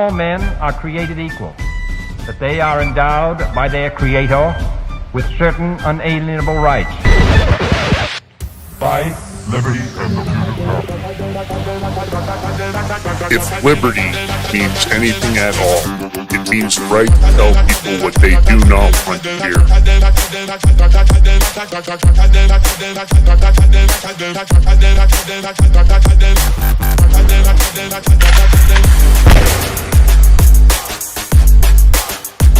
all men are created equal, that they are endowed by their Creator with certain unalienable rights. Life, liberty, and the If liberty means anything at all, it means the right to tell people what they do not want to hear.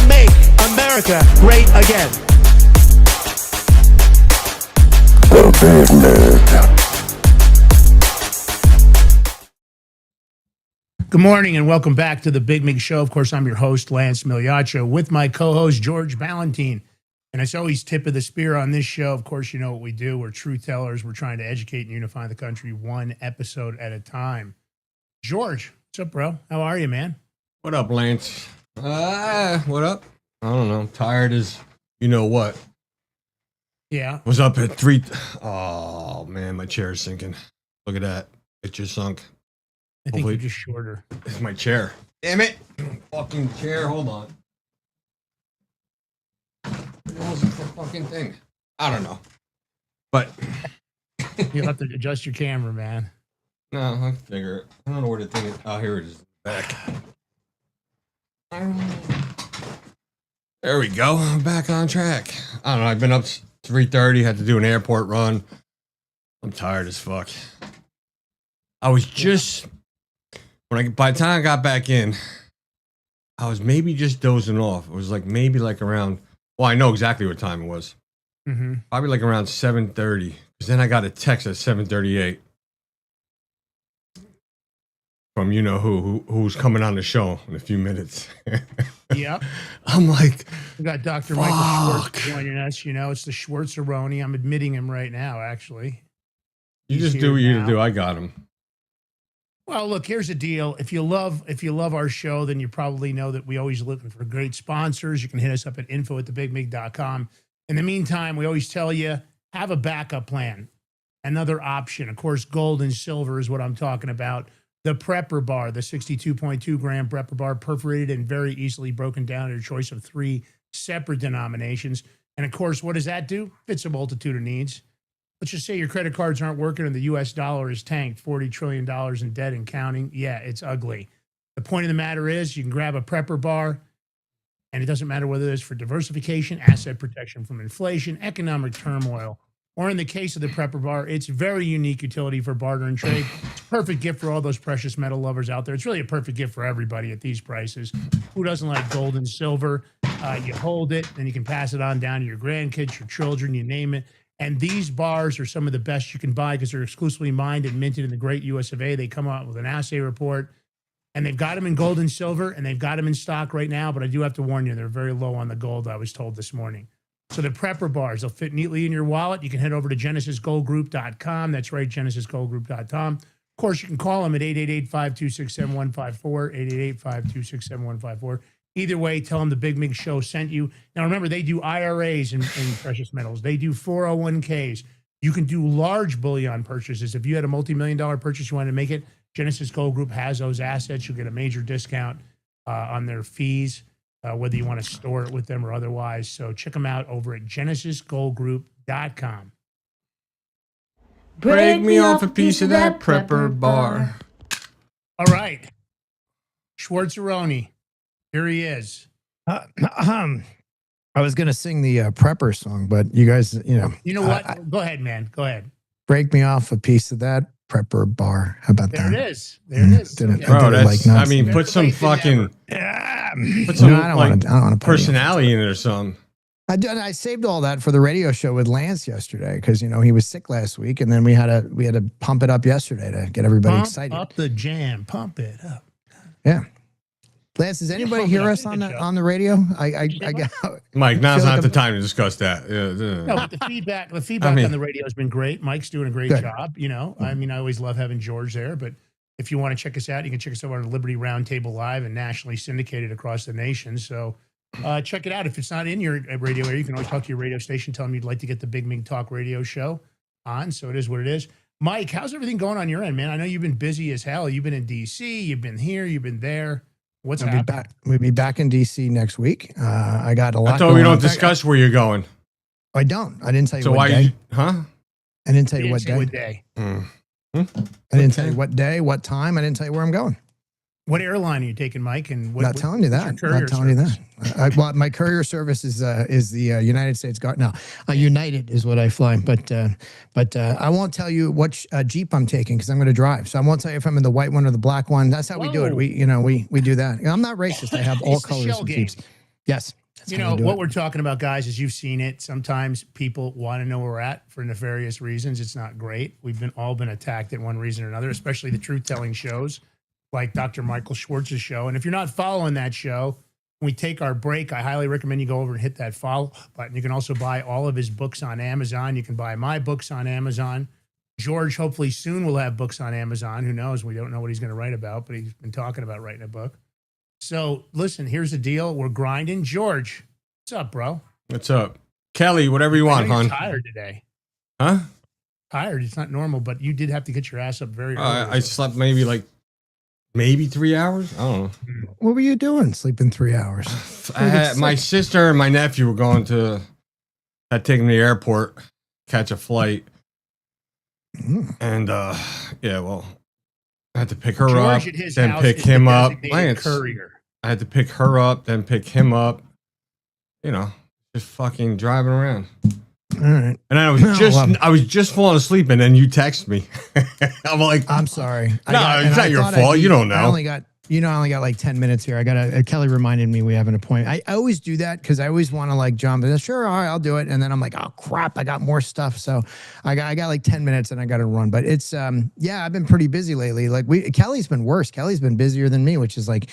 Make America great again. The Big Mig. Good morning and welcome back to the Big Mig Show. Of course, I'm your host, Lance Miliaccio, with my co-host, George Valentine. And it's always tip of the spear on this show. Of course, you know what we do. We're truth tellers. We're trying to educate and unify the country one episode at a time. George, what's up, bro? How are you, man? What up, Lance? What up? I don't know. I'm tired as you know what. Yeah. Was up at 3. Oh, man, my chair is sinking. Look at that. It just sunk. I think you're just shorter. It's my chair. Damn it. Fucking chair. Hold on. What was the fucking thing? I don't know. But You'll have to adjust your camera, man. no, I'll figure it. I don't know where the thing is. Oh, here it is. Back. There we go. I'm back on track. I don't know. I've been up 3:30. Had to do an airport run. I'm tired as fuck. I was just by the time I got back in, I was maybe just dozing off. It was like maybe like around. Well, I know exactly what time it was. Mm-hmm. Probably like around 7:30. Because then I got a text at 7:38 from you know who's coming on the show in a few minutes. Yep. I'm like, We got Dr. Michael Schwartz joining us. You know, it's the Schwartzeroni. I'm admitting him right now, actually. you He's just here do what you now. do. I got him. Well, look, here's the deal. If you love our show, then you probably know that we always looking for great sponsors. You can hit us up at info@thebigmig.com. In the meantime, we always tell you, have a backup plan, another option. Of course, gold and silver is what I'm talking about. The Prepper Bar, the 62.2 gram Prepper Bar, perforated and very easily broken down in a choice of 3 separate denominations. And of course, what does that do? Fits a multitude of needs. Let's just say your credit cards aren't working and the US dollar is tanked, $40 trillion in debt and counting. Yeah, it's ugly. The point of the matter is you can grab a Prepper Bar, and it doesn't matter whether it's for diversification, asset protection from inflation, economic turmoil, or in the case of the Prepper Bar, it's very unique utility for barter and trade. It's a perfect gift for all those precious metal lovers out there. It's really a perfect gift for everybody at these prices. Who doesn't like gold and silver? You hold it, then you can pass it on down to your grandkids, your children, you name it. And these bars are some of the best you can buy because they're exclusively mined and minted in the great US of A. They come out with an assay report, and they've got them in gold and silver, and they've got them in stock right now. But I do have to warn you, they're very low on the gold, I was told this morning. So the Prepper Bars, they'll fit neatly in your wallet. You can head over to genesisgoldgroup.com. That's right, genesisgoldgroup.com. Of course, you can call them at 888-526-7154, 888-526-7154. Either way, tell them the Big Mig Show sent you. Now, remember, they do IRAs in precious metals. They do 401ks. You can do large bullion purchases. If you had a multi-million-dollar purchase, you wanted to make it, Genesis Gold Group has those assets. You'll get a major discount on their fees, whether you want to store it with them or otherwise. So check them out over at genesisgoldgroup.com. Break me off a piece of that Prepper Bar. All right. Schwartzeroni. Here he is. I was going to sing the Prepper song, but you guys, You know what? Go ahead, man. Go ahead. break me off a piece of that Prepper Bar. How about There that? it is. There it is. Didn't- Okay. I Bro, did it that's, like I mean, nonsense. put some fucking, put some No, I don't like, want to. personality in it or something. I saved all that for the radio show with Lance yesterday because he was sick last week, and then we had to pump it up yesterday to get everybody Pump excited. up the jam. Pump it up. Yeah. Lance, does anybody pump it hear up. us Good show. on the radio? I got Mike, now's feel not like the I'm- time to discuss that. Yeah. No, but the feedback I mean- on the radio has been great. Mike's doing a great Good. job. I mean, I always love having George there, but if you want to check us out, you can check us out on Liberty Roundtable Live and nationally syndicated across the nation. So check it out. If it's not in your radio area, you can always talk to your radio station, tell them you'd like to get the Big Mig Talk radio show on. So it is what it is. Mike, how's everything going on your end, man? I know you've been busy as hell. You've been in D.C., you've been here, you've been there. What's We'll be happening? back. We'll be back in DC next week. I got a lot. I thought we going don't on. discuss where you're going. I don't. I didn't tell you So what why day. you, huh? I didn't tell You you didn't what say day. what day. I didn't tell you what day, what time. I didn't tell you where I'm going. What airline are you taking, Mike? And what, Not telling you what's your that. courier Not telling you service? that. Well, my courier service is the United States Guard. No, United is what I fly. But I won't tell you what Jeep I'm taking because I'm going to drive. So I won't tell you if I'm in the white one or the black one. That's how we do it. Whoa. We do that. I'm not racist. I have all It's the colors shell of game. Jeeps. Yes. That's You how know, we do what it. we're talking about, guys, is you've seen it. Sometimes people want to know where we're at for nefarious reasons. It's not great. We've all been attacked at one reason or another, especially the truth-telling shows like Dr. Michael Schwartz's show. And if you're not following that show, when we take our break, I highly recommend you go over and hit that follow button. You can also buy all of his books on Amazon. You can buy my books on Amazon. George, hopefully soon, will have books on Amazon. Who knows? We don't know what he's going to write about, but he's been talking about writing a book. So listen, here's the deal. We're grinding. George, what's up, bro? What's up? Kelly, whatever you I want, know you're hon. tired today. Huh? Tired. It's not normal, but you did have to get your ass up very early. I slept maybe 3 hours. I don't know. What were you doing? Sleeping 3 hours. My sister and my nephew were had taken me to the airport, catch a flight. And yeah, well, I had to pick her up, George at his then house pick is the him up. designated Lance, courier. I had to pick her up, then pick him up. You know, just fucking driving around. All right. And I was just falling asleep, and then you text me. I'm like, I'm sorry. it's not your fault. You don't know. I only got like 10 minutes here. Kelly reminded me we have an appointment. I always do that because I always want to like jump. Sure, all right, I'll do it. And then I'm like, oh crap, I got more stuff. So I got like 10 minutes and I got to run. But it's I've been pretty busy lately. Like Kelly's been worse. Kelly's been busier than me, which is like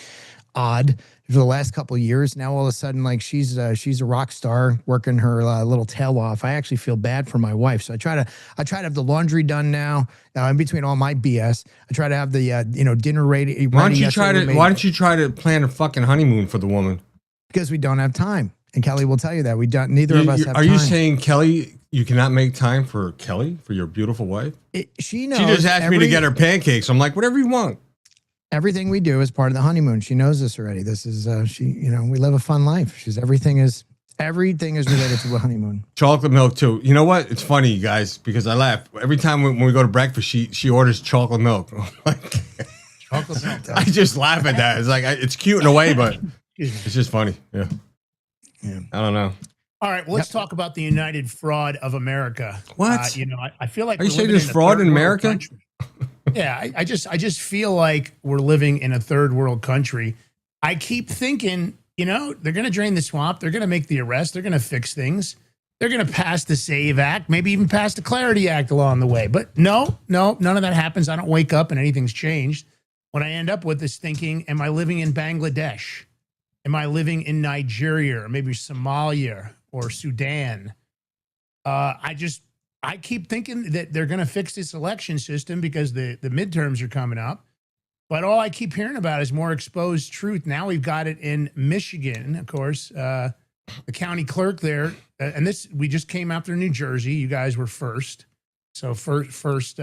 odd for the last couple of years. Now all of a sudden, like she's a rock star working her little tail off. I actually feel bad for my wife, so I try to have the laundry done now. In between all my BS, I try to have the dinner ready. Why don't you try to plan a fucking honeymoon for the woman? Because we don't have time, and Kelly will tell you that we don't. Neither of us have time. Are you saying, Kelly, you cannot make time for Kelly, for your beautiful wife? She knows. She just asked me to get her pancakes. I'm like, whatever you want. Everything we do is part of the honeymoon. She knows this already. This is we live a fun life. Everything is related to a honeymoon. Chocolate milk too. You know what? It's funny, guys, because I laugh every time when we go to breakfast. She orders chocolate milk. Chocolate milk. I just laugh at that. It's like it's cute in a way, but it's just funny. Yeah. I don't know. All right, well, let's talk about the United Fraud of America. What? I feel like Are you we're saying living there's in a fraud third in world America? country. Yeah, I just feel like we're living in a third world country. I keep thinking, they're going to drain the swamp. They're going to make the arrest. They're going to fix things. They're going to pass the SAVE Act, maybe even pass the Clarity Act along the way. But no, none of that happens. I don't wake up and anything's changed. What I end up with is thinking, am I living in Bangladesh? Am I living in Nigeria or maybe Somalia or Sudan? I keep thinking that they're going to fix this election system because the midterms are coming up. But all I keep hearing about is more exposed truth. Now we've got it in Michigan, of course. The county clerk there, and we just came after New Jersey. You guys were first. So first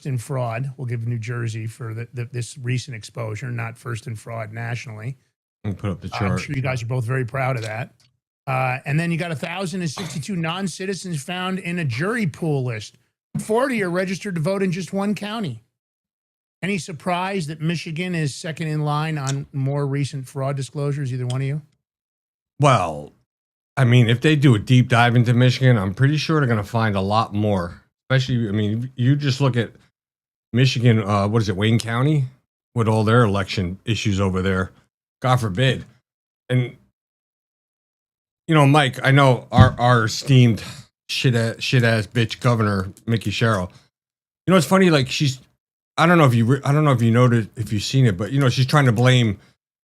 in fraud. We'll give New Jersey for this recent exposure, not first in fraud nationally. I'll put up the chart. I'm sure you guys are both very proud of that. And then you got 1,062 non-citizens found in a jury pool list. 40 are registered to vote in just one county. Any surprise that Michigan is second in line on more recent fraud disclosures, either one of you? Well, I mean, if they do a deep dive into Michigan, I'm pretty sure they're going to find a lot more. Especially, I mean, you just look at Michigan, what is it, Wayne County? With all their election issues over there. God forbid. And Mike, I know our esteemed shit ass bitch governor Mickey Sherrill. It's funny. Like I don't know if you noted, if you've seen it, but she's trying to blame,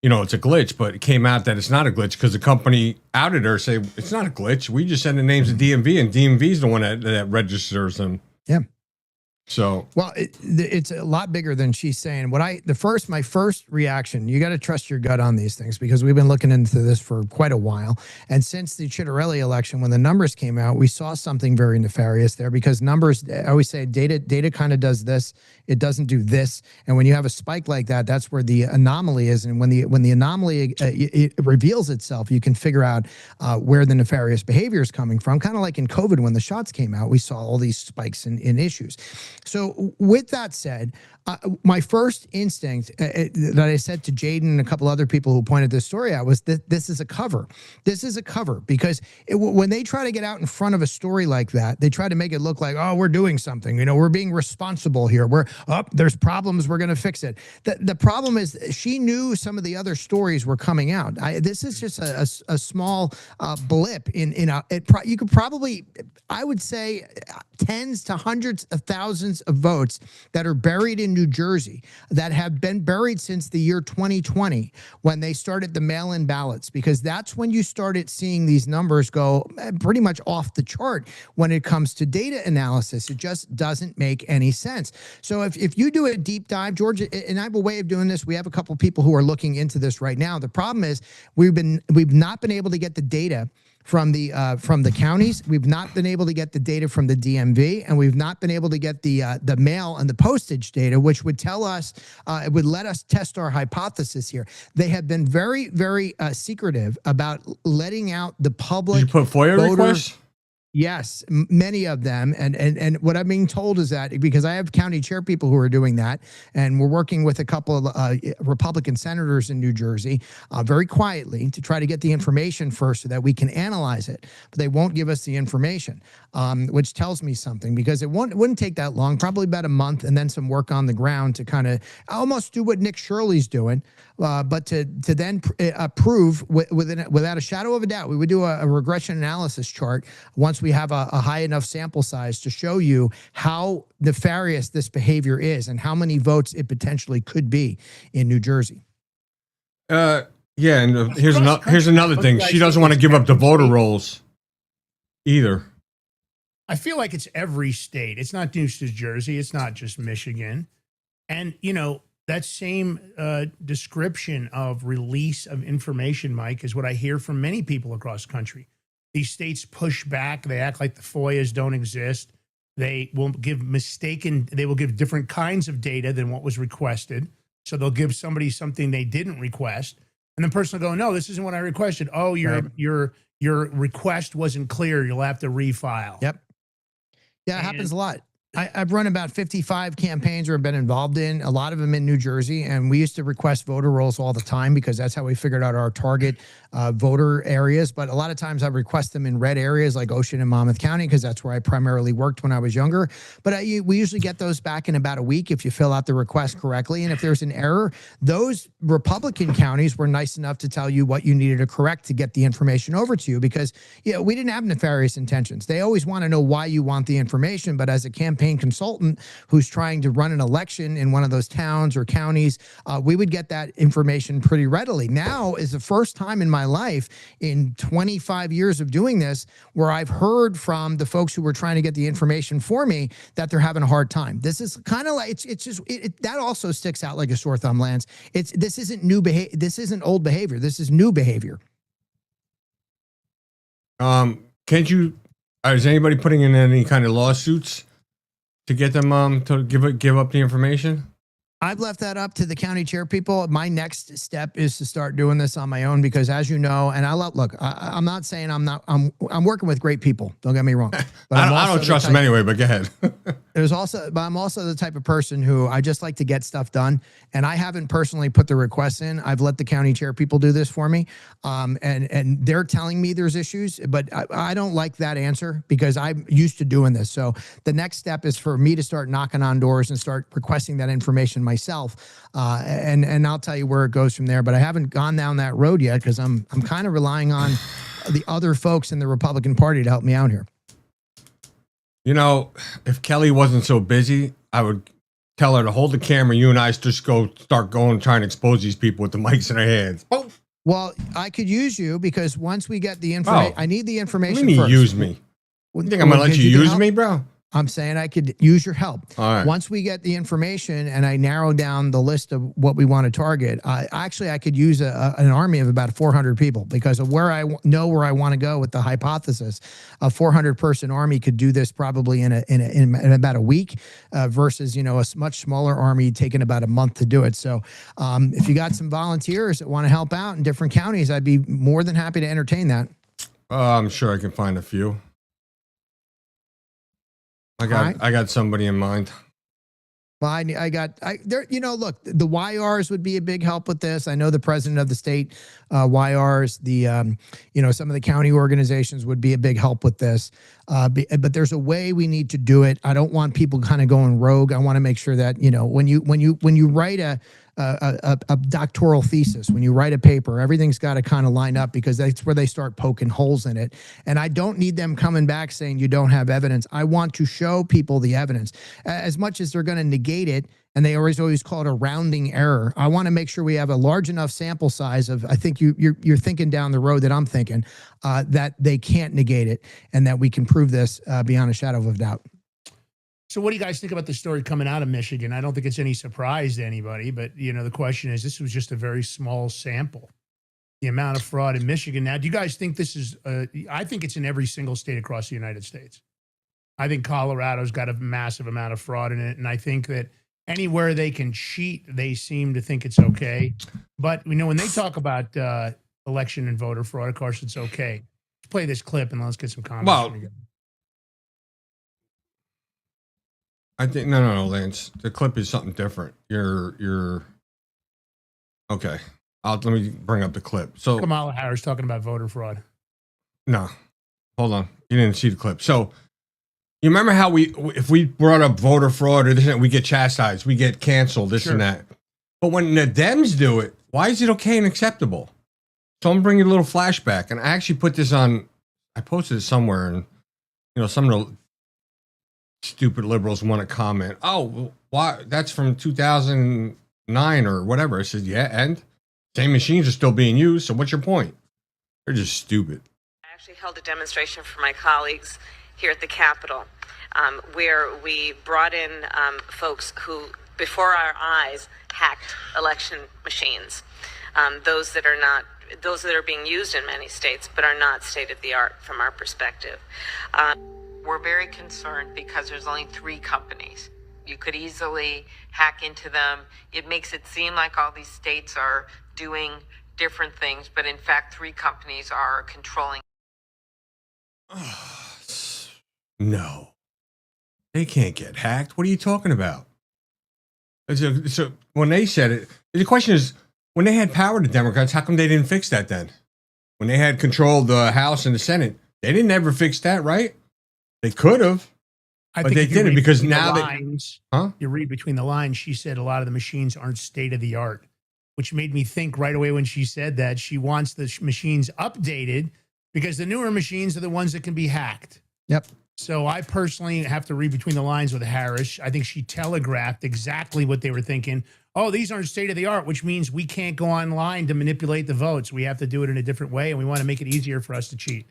it's a glitch, but it came out that it's not a glitch because the company outed her, say it's not a glitch. We just send the names to DMV, and DMV is the one that registers them. Yeah. So, Well, it's a lot bigger than she's saying. My first reaction, you got to trust your gut on these things because we've been looking into this for quite a while. And since the Chitterelli election, when the numbers came out, we saw something very nefarious there because numbers, I always say data kind of does this. It doesn't do this. And when you have a spike like that, that's where the anomaly is. And when the anomaly it reveals itself, you can figure out where the nefarious behavior is coming from. Kind of like in COVID, when the shots came out, we saw all these spikes in issues. So with that said, my first instinct that I said to Jaden and a couple other people who pointed this story out was that this is a cover. This is a cover because when they try to get out in front of a story like that, they try to make it look like, oh, we're doing something. You know, we're being responsible here. There's problems. We're going to fix it. The problem is she knew some of the other stories were coming out. This is just a small blip you could probably, I would say, tens to hundreds of thousands of votes that are buried in New Jersey that have been buried since the year 2020 when they started the mail-in ballots, because that's when you started seeing these numbers go pretty much off the chart when it comes to data analysis. It just doesn't make any sense. So if you do a deep dive, George, and I have a way of doing this, we have a couple people who are looking into this right now. The problem is we've not been able to get the data from the counties. We've not been able to get the data from the DMV, and we've not been able to get the mail and the postage data, which would tell us, it would let us test our hypothesis here. They have been very, very secretive about letting out the public. did you put FOIA requests? Yes, many of them. And what I'm being told is that because I have county chair people who are doing that, and we're working with a couple of Republican senators in New Jersey very quietly to try to get the information first so that we can analyze it. But they won't give us the information, which tells me something, because it wouldn't take that long, probably about a month, and then some work on the ground to kind of almost do what Nick Shirley's doing. But to then prove without a shadow of a doubt, we would do a regression analysis chart once we have a high enough sample size to show you how nefarious this behavior is and how many votes it potentially could be in New Jersey. Yeah, and here's another thing. She doesn't want to give up the voter rolls either. I feel like it's every state. It's not just New Jersey. It's not just Michigan. And, you know, that same description of release of information, Mike, is what I hear from many people across the country. These states push back. They act like the FOIAs don't exist. They will give different kinds of data than what was requested. So they'll give somebody something they didn't request. And the person will go, no, this isn't what I requested. Oh, your request wasn't clear. You'll have to refile. Yep. Yeah, it happens a lot. I've run about 55 campaigns or have been involved in, a lot of them in New Jersey, and we used to request voter rolls all the time because that's how we figured out our target voter areas. But a lot of times I request them in red areas like Ocean and Monmouth County because that's where I primarily worked when I was younger. But we usually get those back in about a week if you fill out the request correctly. And if there's an error, those Republican counties were nice enough to tell you what you needed to correct to get the information over to you because we didn't have nefarious intentions. They always want to know why you want the information, but as a campaign consultant who's trying to run an election in one of those towns or counties, we would get that information pretty readily. Now is the first time in my life in 25 years of doing this where I've heard from the folks who were trying to get the information for me that they're having a hard time. This is kind of like that also sticks out like a sore thumb, Lance. This isn't new behavior. This isn't old behavior. This is new behavior. Can't you? Is anybody putting in any kind of lawsuits to get them to give up the information? I've left that up to the county chair people. My next step is to start doing this on my own because, as you know, and I'm not saying I'm working with great people. Don't get me wrong. But I don't trust them anyway. But go ahead. I'm also the type of person who I just like to get stuff done, and I haven't personally put the requests in. I've let the county chair people do this for me, and they're telling me there's issues, but I don't like that answer because I'm used to doing this. So the next step is for me to start knocking on doors and start requesting that information myself, and I'll tell you where it goes from there. But I haven't gone down that road yet because I'm kind of relying on the other folks in the Republican Party to help me out here. You know, if Kelly wasn't so busy, I would tell her to hold the camera. You and I just start going trying to expose these people with the mics in their hands. Oh, well, I could use you because once we get the information, I need the information. What do you mean first. Use me? You think I'm gonna let you use me, bro? I'm saying I could use your help. All right. Once we get the information and I narrow down the list of what we want to target, actually I could use an army of about 400 people because of where I know where I want to go with the hypothesis. A 400-person army could do this probably in about a week versus, a much smaller army taking about a month to do it. So if you got some volunteers that want to help out in different counties, I'd be more than happy to entertain that. I'm sure I can find a few. I got somebody in mind. Well, look, the YRs would be a big help with this. I know the president of the state YRs, some of the county organizations would be a big help with this. But there's a way we need to do it. I don't want people kind of going rogue. I want to make sure that, when you write a doctoral thesis, when you write a paper, everything's got to kind of line up because that's where they start poking holes in it. And I don't need them coming back saying you don't have evidence. I want to show people the evidence as much as they're going to negate it. And they always call it a rounding error. I want to make sure we have a large enough sample size of, I think you're thinking down the road that I'm thinking, that they can't negate it and that we can prove this beyond a shadow of a doubt. So what do you guys think about the story coming out of Michigan? I don't think it's any surprise to anybody, but the question is, this was just a very small sample, the amount of fraud in Michigan. Now, do you guys think this is, I think it's in every single state across the United States. I think Colorado's got a massive amount of fraud in it. And I think that anywhere they can cheat, they seem to think it's okay. But when they talk about election and voter fraud, of course, it's okay. Let's play this clip and let's get some comments. Well, I think no, Lance. The clip is something different. You're okay. Let me bring up the clip. So Kamala Harris talking about voter fraud. No, hold on. You didn't see the clip. So you remember how if we brought up voter fraud or this, we get chastised, we get canceled, this and that. But when the Dems do it, why is it okay and acceptable? So I'm bringing a little flashback, and I actually put this on. I posted it somewhere, and some of the stupid liberals want to comment, oh, why? That's from 2009 or whatever. I said, yeah, and same machines are still being used. So what's your point? They're just stupid. I actually held a demonstration for my colleagues here at the Capitol, where we brought in folks who, before our eyes, hacked election machines. Those that are being used in many states, but are not state of the art from our perspective. We're very concerned because there's only 3 companies. You could easily hack into them. It makes it seem like all these states are doing different things, but in fact, 3 companies are controlling. No, they can't get hacked. What are you talking about? So when they said it, the question is, when they had power, the Democrats, how come they didn't fix that then? When they had control of the House and the Senate, they didn't ever fix that, right? They could have, but they didn't because now you read between the lines. She said a lot of the machines aren't state of the art, which made me think right away when she said that she wants the machines updated because the newer machines are the ones that can be hacked. Yep. So I personally have to read between the lines with Harris. I think she telegraphed exactly what they were thinking. Oh, these aren't state of the art, which means we can't go online to manipulate the votes. We have to do it in a different way, and we want to make it easier for us to cheat.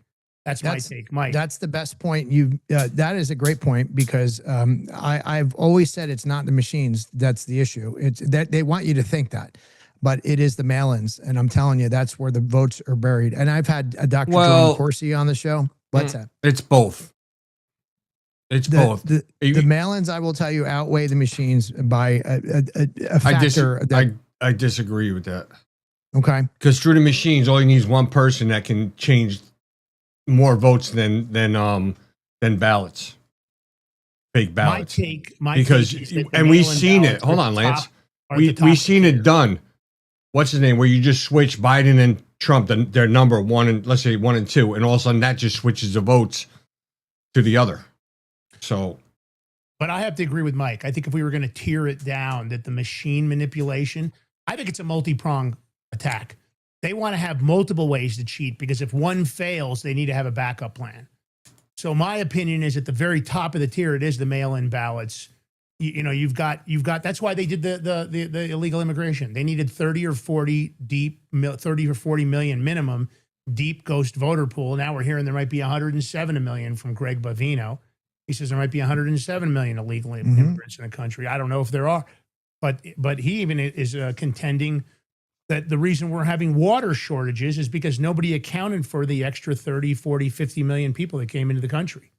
That's my take, Mike. That's the best point. That is a great point because I've always said it's not the machines that's the issue. It's that they want you to think that, but it is the mail-ins, and I'm telling you that's where the votes are buried. And I've had a Dr. Jordan Corsi on the show. What's that? It's both. It's both. The mail-ins, I will tell you, outweigh the machines by a factor. I disagree with that. Okay. Because through the machines, all you need is one person that can change more votes than ballots, fake ballots. My take is and we've seen it. Hold on, Lance. We've seen it done. What's his name? Where you just switch Biden and Trump, their number 1 and let's say 1 and 2, and all of a sudden that just switches the votes to the other. So, but I have to agree with Mike. I think if we were going to tear it down, that the machine manipulation, I think it's a multi-pronged attack. They want to have multiple ways to cheat because if one fails, they need to have a backup plan. So my opinion is at the very top of the tier, it is the mail-in ballots. You've got. That's why they did the illegal immigration. They needed 30 or 40 million minimum deep ghost voter pool. Now we're hearing there might be 107 million from Greg Bavino. He says there might be 107 million illegal immigrants in the country. I don't know if there are, but he even is contending that the reason we're having water shortages is because nobody accounted for the extra 30, 40, 50 million people that came into the country.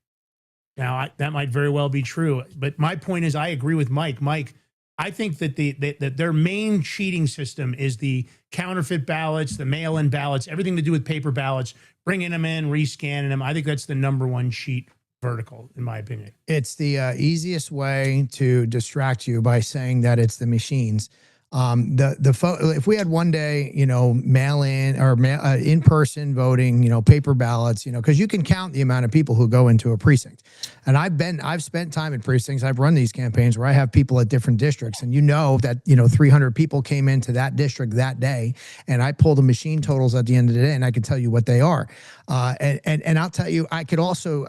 Now, that might very well be true. But my point is, I agree with Mike. Mike, I think that that their main cheating system is the counterfeit ballots, the mail-in ballots, everything to do with paper ballots, bringing them in, rescanning them. I think that's the number one cheat vertical, in my opinion. It's the easiest way to distract you by saying that it's the machines. If we had one day, mail in or in person voting, paper ballots, because you can count the amount of people who go into a precinct. And I've spent time in precincts. I've run these campaigns where I have people at different districts, and that 300 people came into that district that day, and I pulled the machine totals at the end of the day, and I can tell you what they are. And I'll tell you, I could also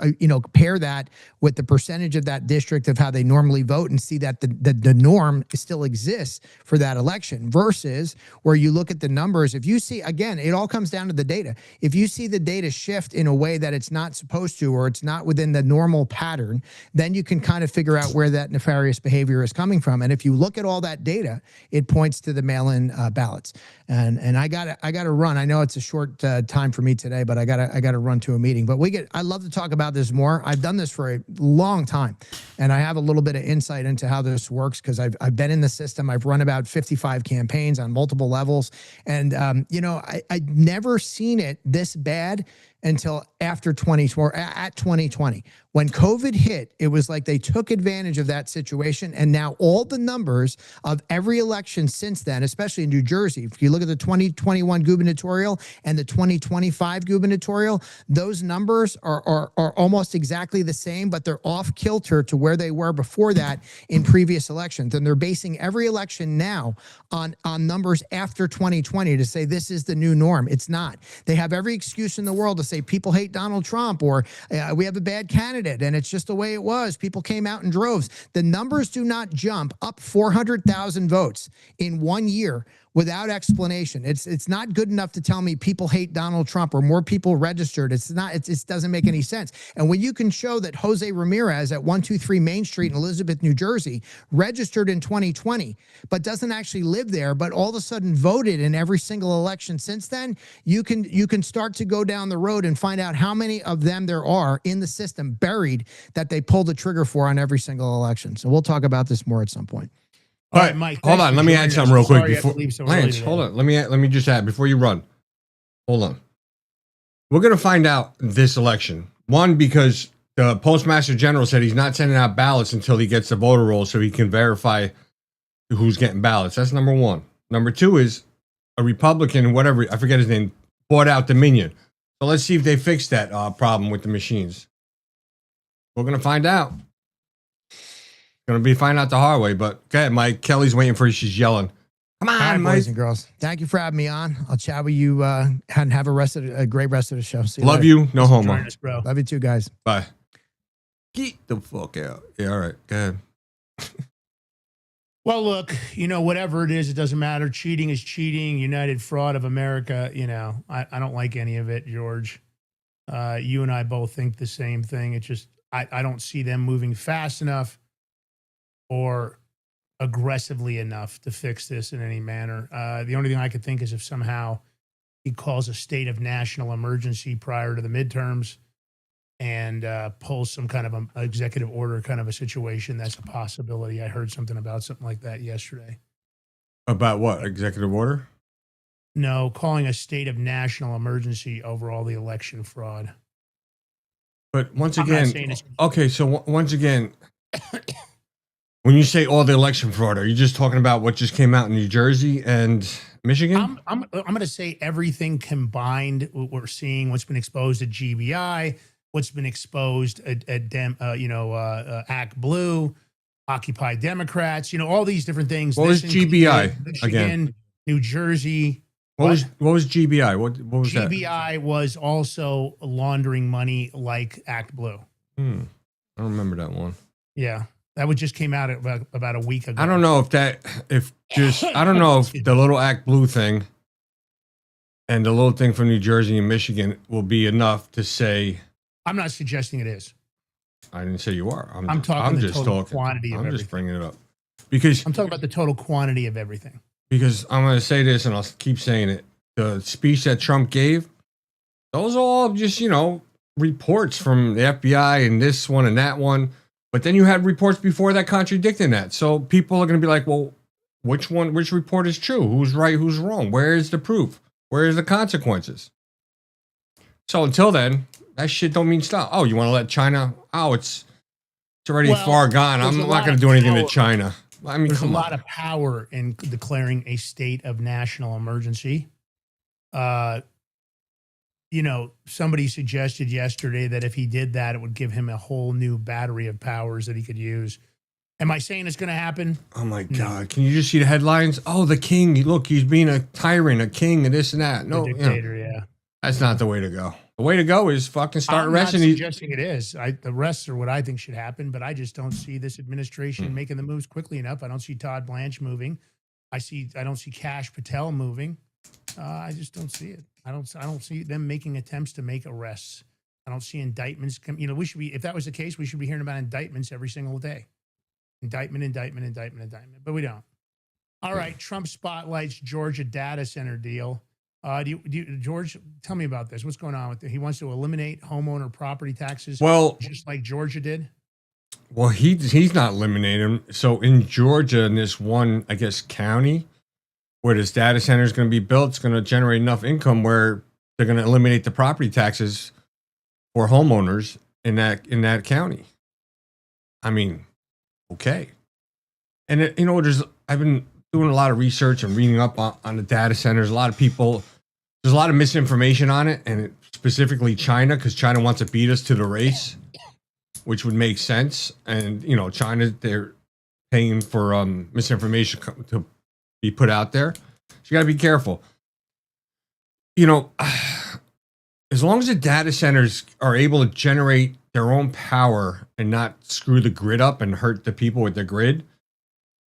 pair that with the percentage of that district of how they normally vote and see that the norm still exists for that election versus where you look at the numbers. If you see, again, it all comes down to the data. If you see the data shift in a way that it's not supposed to, or it's not within the normal pattern, then you can kind of figure out where that nefarious behavior is coming from. And if you look at all that data, it points to the mail-in ballots. And I gotta run. I know it's a short time for me today, but I gotta run to a meeting. But I love to talk about this more. I've done this for a long time, and I have a little bit of insight into how this works because I've been in the system. I've run about 55 campaigns on multiple levels, and I'd never seen it this bad until after 2020. When COVID hit, it was like they took advantage of that situation. And now all the numbers of every election since then, especially in New Jersey, if you look at the 2021 gubernatorial and the 2025 gubernatorial, those numbers are almost exactly the same, but they're off kilter to where they were before that in previous elections. And they're basing every election now on numbers after 2020 to say this is the new norm. It's not. They have every excuse in the world to say people hate Donald Trump, or we have a bad candidate, and it's just the way it was. People came out in droves. The numbers do not jump up 400,000 votes in 1 year without explanation. It's not good enough to tell me people hate Donald Trump or more people registered. It's not. It doesn't make any sense. And when you can show that Jose Ramirez at 123 Main Street in Elizabeth, New Jersey, registered in 2020, but doesn't actually live there, but all of a sudden voted in every single election since then, you can start to go down the road and find out how many of them there are in the system buried that they pulled the trigger for on every single election. So we'll talk about this more at some point. All right, Mike. Hold on. Let me add something real quick before Lance. Hold Hold on. Let me just add before you run. Hold on. We're gonna find out this election. One, because the Postmaster General said he's not sending out ballots until he gets the voter roll, so he can verify who's getting ballots. That's number one. Number two is a Republican, whatever I forget his name, bought out Dominion. So let's see if they fix that problem with the machines. We're gonna find out. Gonna be find out the hard way, but go ahead, Mike. Kelly's waiting for you. She's yelling. Come on, right, Mike. boys and girls. Thank you for having me on. I'll chat with you and have a great rest of the show. See you Love later. you. No homo. Join us, bro. Love you too, guys. Bye. Get the fuck out. Yeah, all right. Go ahead. Well, look, whatever it is, it doesn't matter. Cheating is cheating. United Fraud of America, I don't like any of it, George. You and I both think the same thing. It's just, I don't see them moving fast enough or aggressively enough to fix this in any manner. The only thing I could think is if somehow he calls a state of national emergency prior to the midterms and pulls some kind of an executive order kind of a situation. That's a possibility. I heard something like that yesterday. About what? Executive order? No, calling a state of national emergency over all the election fraud. But once I'm not again, saying it's- okay, so once again, when you say all the election fraud, are you just talking about what just came out in New Jersey and Michigan? I'm going to say everything combined. What we're seeing, what's been exposed at GBI, what's been exposed at Act Blue, Occupy Democrats, all these different things. What was GBI Michigan, again? New Jersey. What was GBI? What was that? GBI was also laundering money like Act Blue. I don't remember that one. Yeah. That would just came out about a week ago. I don't know I don't know if the little Act Blue thing and the little thing from New Jersey and Michigan will be enough to say. I'm not suggesting it is. I didn't say you are. I'm talking the total quantity of I'm everything. just bringing it up because I'm talking about the total quantity of everything. Because I'm going to say this, and I'll keep saying it. The speech that Trump gave, those are all just, reports from the FBI and this one and that one. But then you had reports before that contradicting that. So people are going to be like, well, which report is true? Who's right? Who's wrong? Where is the proof? Where is the consequences? So until then, that shit don't mean stop. Oh, you want to let China? Oh, it's already far gone. I'm not going to do anything to China. I mean, there's a lot of power in declaring a state of national emergency. Somebody suggested yesterday that if he did that, it would give him a whole new battery of powers that he could use. Am I saying it's going to happen? Oh my God. Can you just see the headlines? Oh, the king. Look, he's being a tyrant, a king, and this and that. No, dictator, yeah. That's not the way to go. The way to go is fucking start arresting these. I'm not suggesting it is. The arrests are what I think should happen, but I just don't see this administration making the moves quickly enough. I don't see Todd Blanche moving. I don't see Kash Patel moving. I just don't see it. I don't see them making attempts to make arrests. I don't see indictments. We should be, if that was the case, we should be hearing about indictments every single day. Indictment. But we don't. All right. Trump spotlights Georgia data center deal. George, tell me about this. What's going on with it? He wants to eliminate homeowner property taxes. Well, just like Georgia did. Well, he's not eliminating them. So in Georgia, in this one, I guess, county where this data center is going to be built, it's going to generate enough income where they're going to eliminate the property taxes for homeowners in that county. I mean, okay. And I've been doing a lot of research and reading up on the data centers. A lot of people. There's a lot of misinformation on it, and specifically China, because China wants to beat us to the race, which would make sense. And, China, they're paying for misinformation to be put out there. So you got to be careful. As long as the data centers are able to generate their own power and not screw the grid up and hurt the people with the grid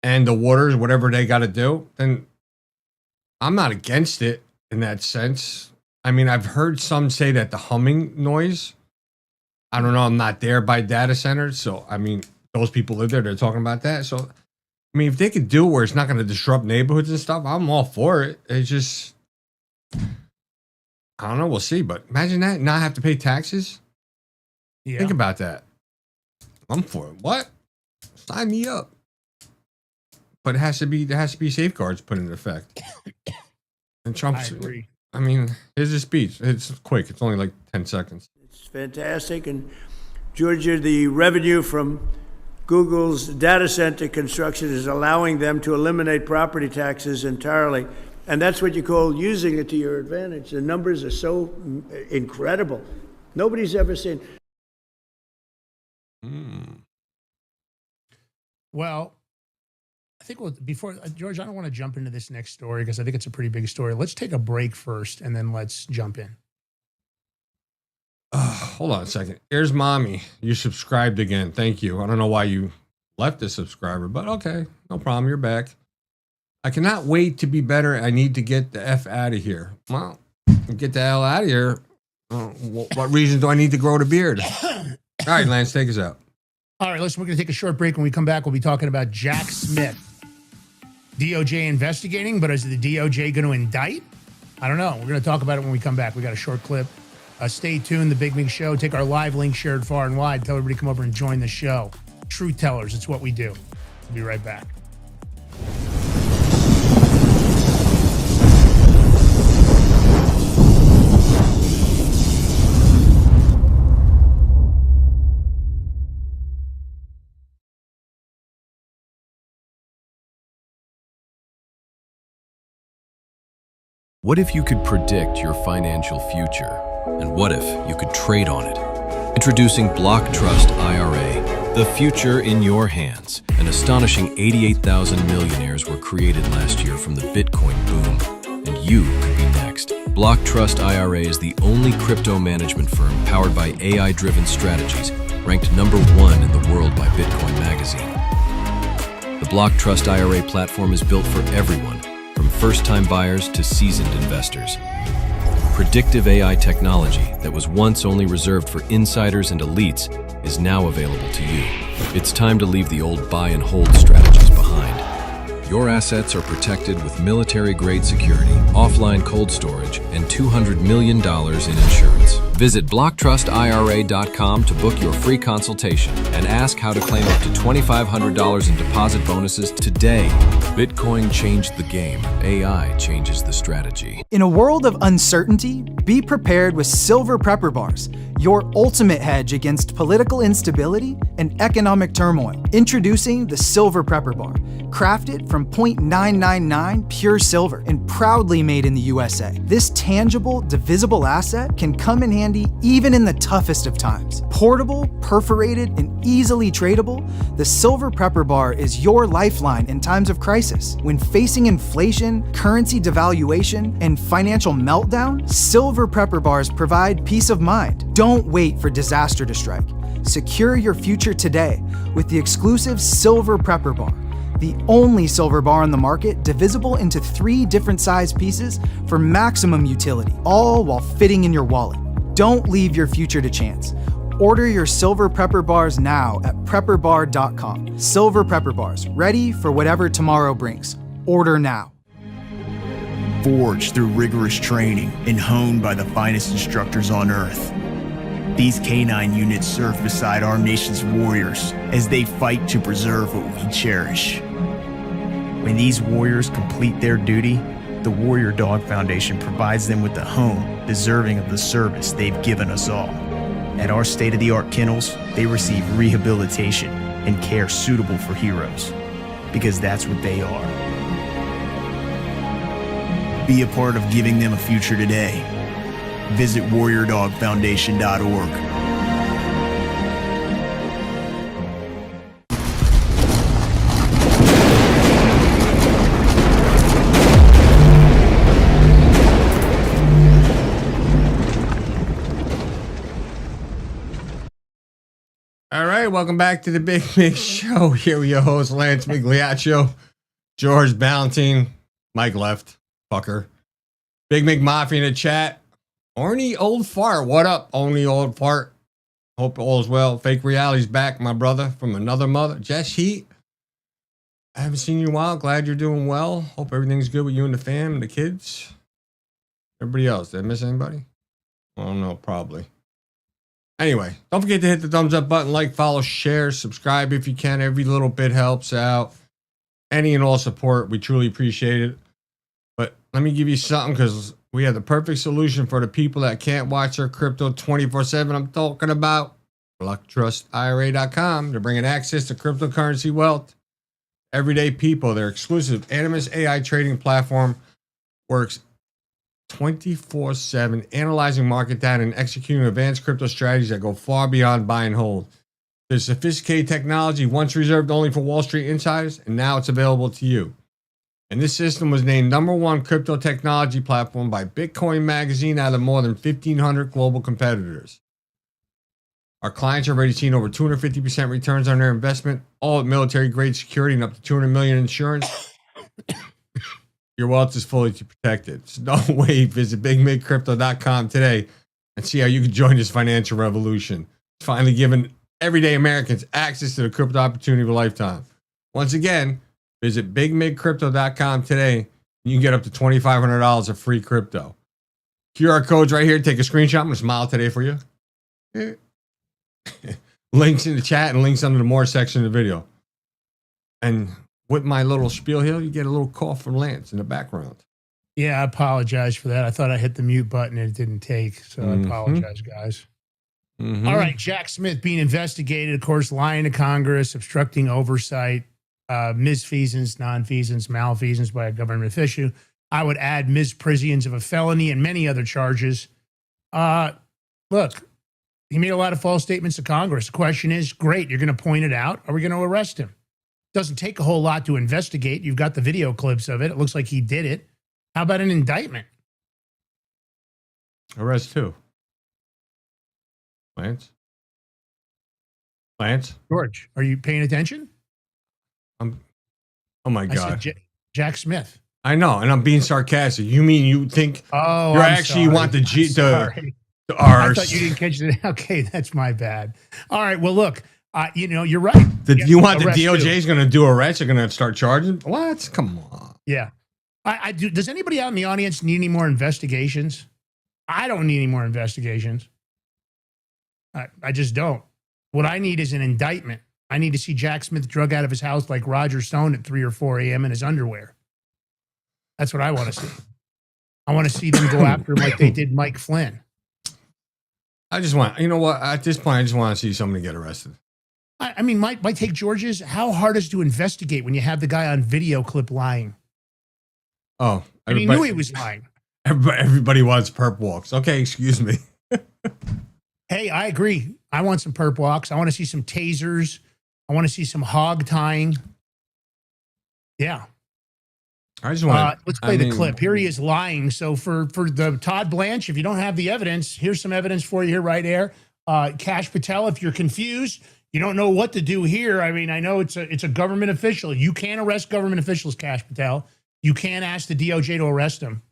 and the waters, whatever they got to do, then I'm not against it. In that sense, I mean, I've heard some say that the humming noise, I don't know, I'm not there by data centers. So, I mean, those people live there, they're talking about that. So, I mean, if they could do it where it's not going to disrupt neighborhoods and stuff, I'm all for it. It's just, I don't know, we'll see. But imagine that, not have to pay taxes. Yeah. Think about that. I'm for it. What? Sign me up. But there has to be safeguards put into effect. And Trump's, I mean, here's his speech. It's quick. It's only like 10 seconds. It's fantastic. And Georgia, the revenue from Google's data center construction is allowing them to eliminate property taxes entirely. And that's what you call using it to your advantage. The numbers are so incredible. Nobody's ever seen. Well, I think before George, I don't want to jump into this next story because I think it's a pretty big story. Let's take a break first, and then let's jump in. Hold on a second. Here's mommy. You subscribed again. Thank you. I don't know why you left a subscriber, but okay, no problem. You're back. I cannot wait to be better. I need to get the F out of here. Well, get the hell out of here. What reason do I need to grow the beard? All right, Lance, take us out. All right, listen, we're going to take a short break. When we come back, we'll be talking about Jack Smith. DOJ investigating, but is the DOJ going to indict? I don't know. We're going to talk about it when we come back. We got a short clip. Stay tuned. The Big Mig Show. Take our live link, shared far and wide. Tell everybody to come over and join the show. Truth tellers. It's what we do. We'll be right back. What if you could predict your financial future? And what if you could trade on it? Introducing Block Trust IRA, the future in your hands. An astonishing 88,000 millionaires were created last year from the Bitcoin boom, and you could be next. Block Trust IRA is the only crypto management firm powered by AI-driven strategies, ranked #1 in the world by Bitcoin Magazine. The Block Trust IRA platform is built for everyone, from first-time buyers to seasoned investors. Predictive AI technology that was once only reserved for insiders and elites is now available to you. It's time to leave the old buy and hold strategies behind. Your assets are protected with military-grade security, offline cold storage, and $200 million in insurance. Visit BlockTrustIRA.com to book your free consultation and ask how to claim up to $2,500 in deposit bonuses today. Bitcoin changed the game. AI changes the strategy. In a world of uncertainty, be prepared with Silver Prepper Bars, your ultimate hedge against political instability and economic turmoil. Introducing the Silver Prepper Bar, crafted from 0.999 pure silver and proudly made in the USA. This tangible, divisible asset can come in handy even in the toughest of times. Portable, perforated, and easily tradable, the Silver Prepper Bar is your lifeline in times of crisis. When facing inflation, currency devaluation, and financial meltdown, Silver Prepper Bars provide peace of mind. Don't wait for disaster to strike. Secure your future today with the exclusive Silver Prepper Bar, the only silver bar on the market divisible into 3 different size pieces for maximum utility, all while fitting in your wallet. Don't leave your future to chance. Order your Silver Prepper Bars now at prepperbar.com. Silver Prepper Bars, ready for whatever tomorrow brings. Order now. Forged through rigorous training and honed by the finest instructors on Earth, these canine units serve beside our nation's warriors as they fight to preserve what we cherish. When these warriors complete their duty, the Warrior Dog Foundation provides them with a home deserving of the service they've given us all. At our state-of-the-art kennels, they receive rehabilitation and care suitable for heroes, because that's what they are. Be a part of giving them a future today. Visit warriordogfoundation.org. All right, welcome back to the Big Mig Show. Here with your host, Lance Migliaccio, George Ballantine, Mike left, fucker. Big Mig Mafia in the chat. Orny Old Fart, what up, Orny Old Fart? Hope all is well. Fake Reality's back, my brother, from another mother. Jess Heat, I haven't seen you in a while. Glad you're doing well. Hope everything's good with you and the fam and the kids. Everybody else, did I miss anybody? I don't know, probably. Anyway, don't forget to hit the thumbs up button, like, follow, share, subscribe if you can. Every little bit helps out. Any and all support, we truly appreciate it. But let me give you something, because we have the perfect solution for the people that can't watch their crypto 24/7. I'm talking about BlockTrustIRA.com. They're bringing access to cryptocurrency wealth. Everyday people, their exclusive Animus AI trading platform works 24/7, analyzing market data and executing advanced crypto strategies that go far beyond buy and hold. There's sophisticated technology once reserved only for Wall Street insiders, and now it's available to you. And this system was named #1 crypto technology platform by Bitcoin Magazine out of more than 1,500 global competitors. Our clients have already seen over 250% returns on their investment, all at military-grade security and up to $200 million in insurance. Your wealth is fully protected. So don't wait. Visit BigMigCrypto.com today and see how you can join this financial revolution. It's finally giving everyday Americans access to the crypto opportunity of a lifetime. Once again, visit BigMigCrypto.com today and you can get up to $2,500 of free crypto. QR codes right here. Take a screenshot. I'm going to smile today for you. Links in the chat and links under the more section of the video. And with my little spiel here, you get a little cough from Lance in the background. Yeah, I apologize for that. I thought I hit the mute button and it didn't take. So I apologize, guys. All right. Jack Smith being investigated, of course, lying to Congress, obstructing oversight, misfeasance, nonfeasance, malfeasance by a government official. I would add misprisions of a felony and many other charges. Look, he made a lot of false statements to Congress. The question is, great, you're going to point it out. Are we going to arrest him? Doesn't take a whole lot to investigate. You've got the video clips of it. It looks like he did it. How about an indictment? Arrest who? Lance? George, are you paying attention? Oh my God. I said Jack Smith. I know, and I'm being sarcastic. You mean you think Oh, you I'm actually sorry. want the G I'm sorry. the I R? thought you didn't catch it. Okay, that's my bad. All right. Well, look, you know, you're right. You want the Arrest DOJ who? is going to do arrests? They're going to start charging? What? Come on. Yeah. I do. Does anybody out in the audience need any more investigations? I don't need any more investigations. I just don't. What I need is an indictment. I need to see Jack Smith drug out of his house like Roger Stone at 3 or 4 a.m. in his underwear. That's what I want to see. I want to see them go after him like they did Mike Flynn. I just want, you know what? At this point, I just want to see somebody get arrested. I mean, my take, George, is how hard is it to investigate when you have the guy on video clip lying? Oh, And he knew he was lying. Everybody wants perp walks. Okay, excuse me. Hey, I agree. I want some perp walks. I want to see some tasers. I want to see some hog tying. Yeah. I just want let's play the clip. Here he is lying. So for the Todd Blanche, if you don't have the evidence, here's some evidence for you here right there. Kash Patel, if you're confused, you don't know what to do here. I mean, I know it's a government official. You can't arrest government officials, Kash Patel. You can't ask the DOJ to arrest them.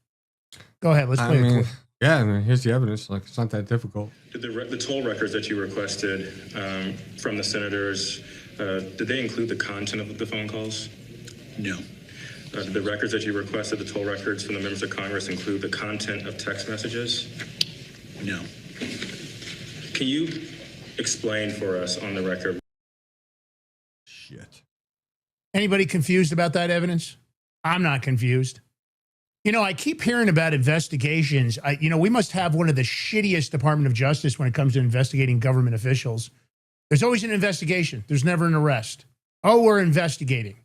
Go ahead. Let's play the clip. Yeah, I mean, here's the evidence. Like, it's not that difficult. Did the toll records that you requested from the senators, did they include the content of the phone calls? No. Did the records that you requested, the toll records from the members of Congress, include the content of text messages? No. Can you explain for us on the record? Shit. Anybody confused about that evidence? I'm not confused. You know, I keep hearing about investigations. We must have one of the shittiest Department of Justice when it comes to investigating government officials. There's always an investigation. There's never an arrest. Oh, we're investigating.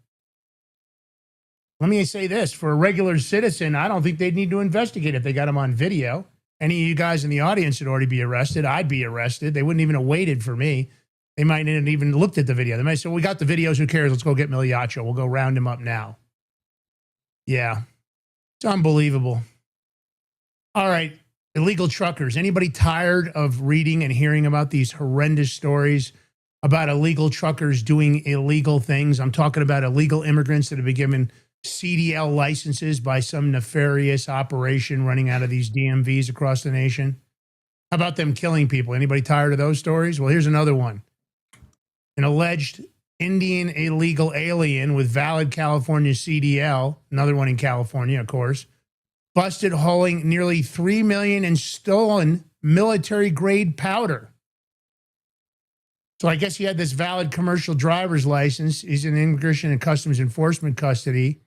Let me say this. For a regular citizen, I don't think they'd need to investigate if they got him on video. Any of you guys in the audience would already be arrested. I'd be arrested. They wouldn't even have waited for me. They might not have even looked at the video. They might say, well, we got the videos. Who cares? Let's go get Miliacho. We'll go round him up now. Yeah. It's unbelievable. All right. Illegal truckers. Anybody tired of reading and hearing about these horrendous stories about illegal truckers doing illegal things? I'm talking about illegal immigrants that have been given CDL licenses by some nefarious operation running out of these DMVs across the nation. How about them killing people? Anybody tired of those stories? Well, here's another one. An alleged Indian illegal alien with valid California CDL, another one in California, of course, busted hauling nearly $3 million in stolen military-grade powder. So I guess he had this valid commercial driver's license. He's in Immigration and Customs Enforcement custody.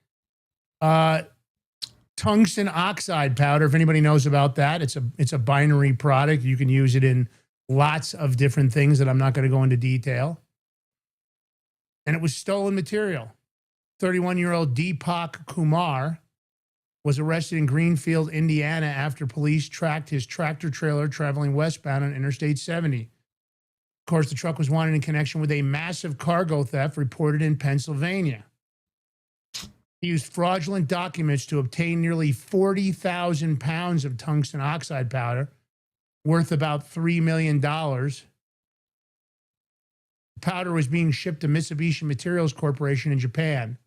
Tungsten oxide powder, if anybody knows about that, it's a binary product. You can use it in lots of different things that I'm not going to go into detail. And it was stolen material. 31-year-old Deepak Kumar was arrested in Greenfield, Indiana, after police tracked his tractor trailer traveling westbound on Interstate 70. Of course, the truck was wanted in connection with a massive cargo theft reported in Pennsylvania. He used fraudulent documents to obtain nearly 40,000 pounds of tungsten oxide powder, worth about $3 million. Powder was being shipped to Mitsubishi Materials Corporation in Japan.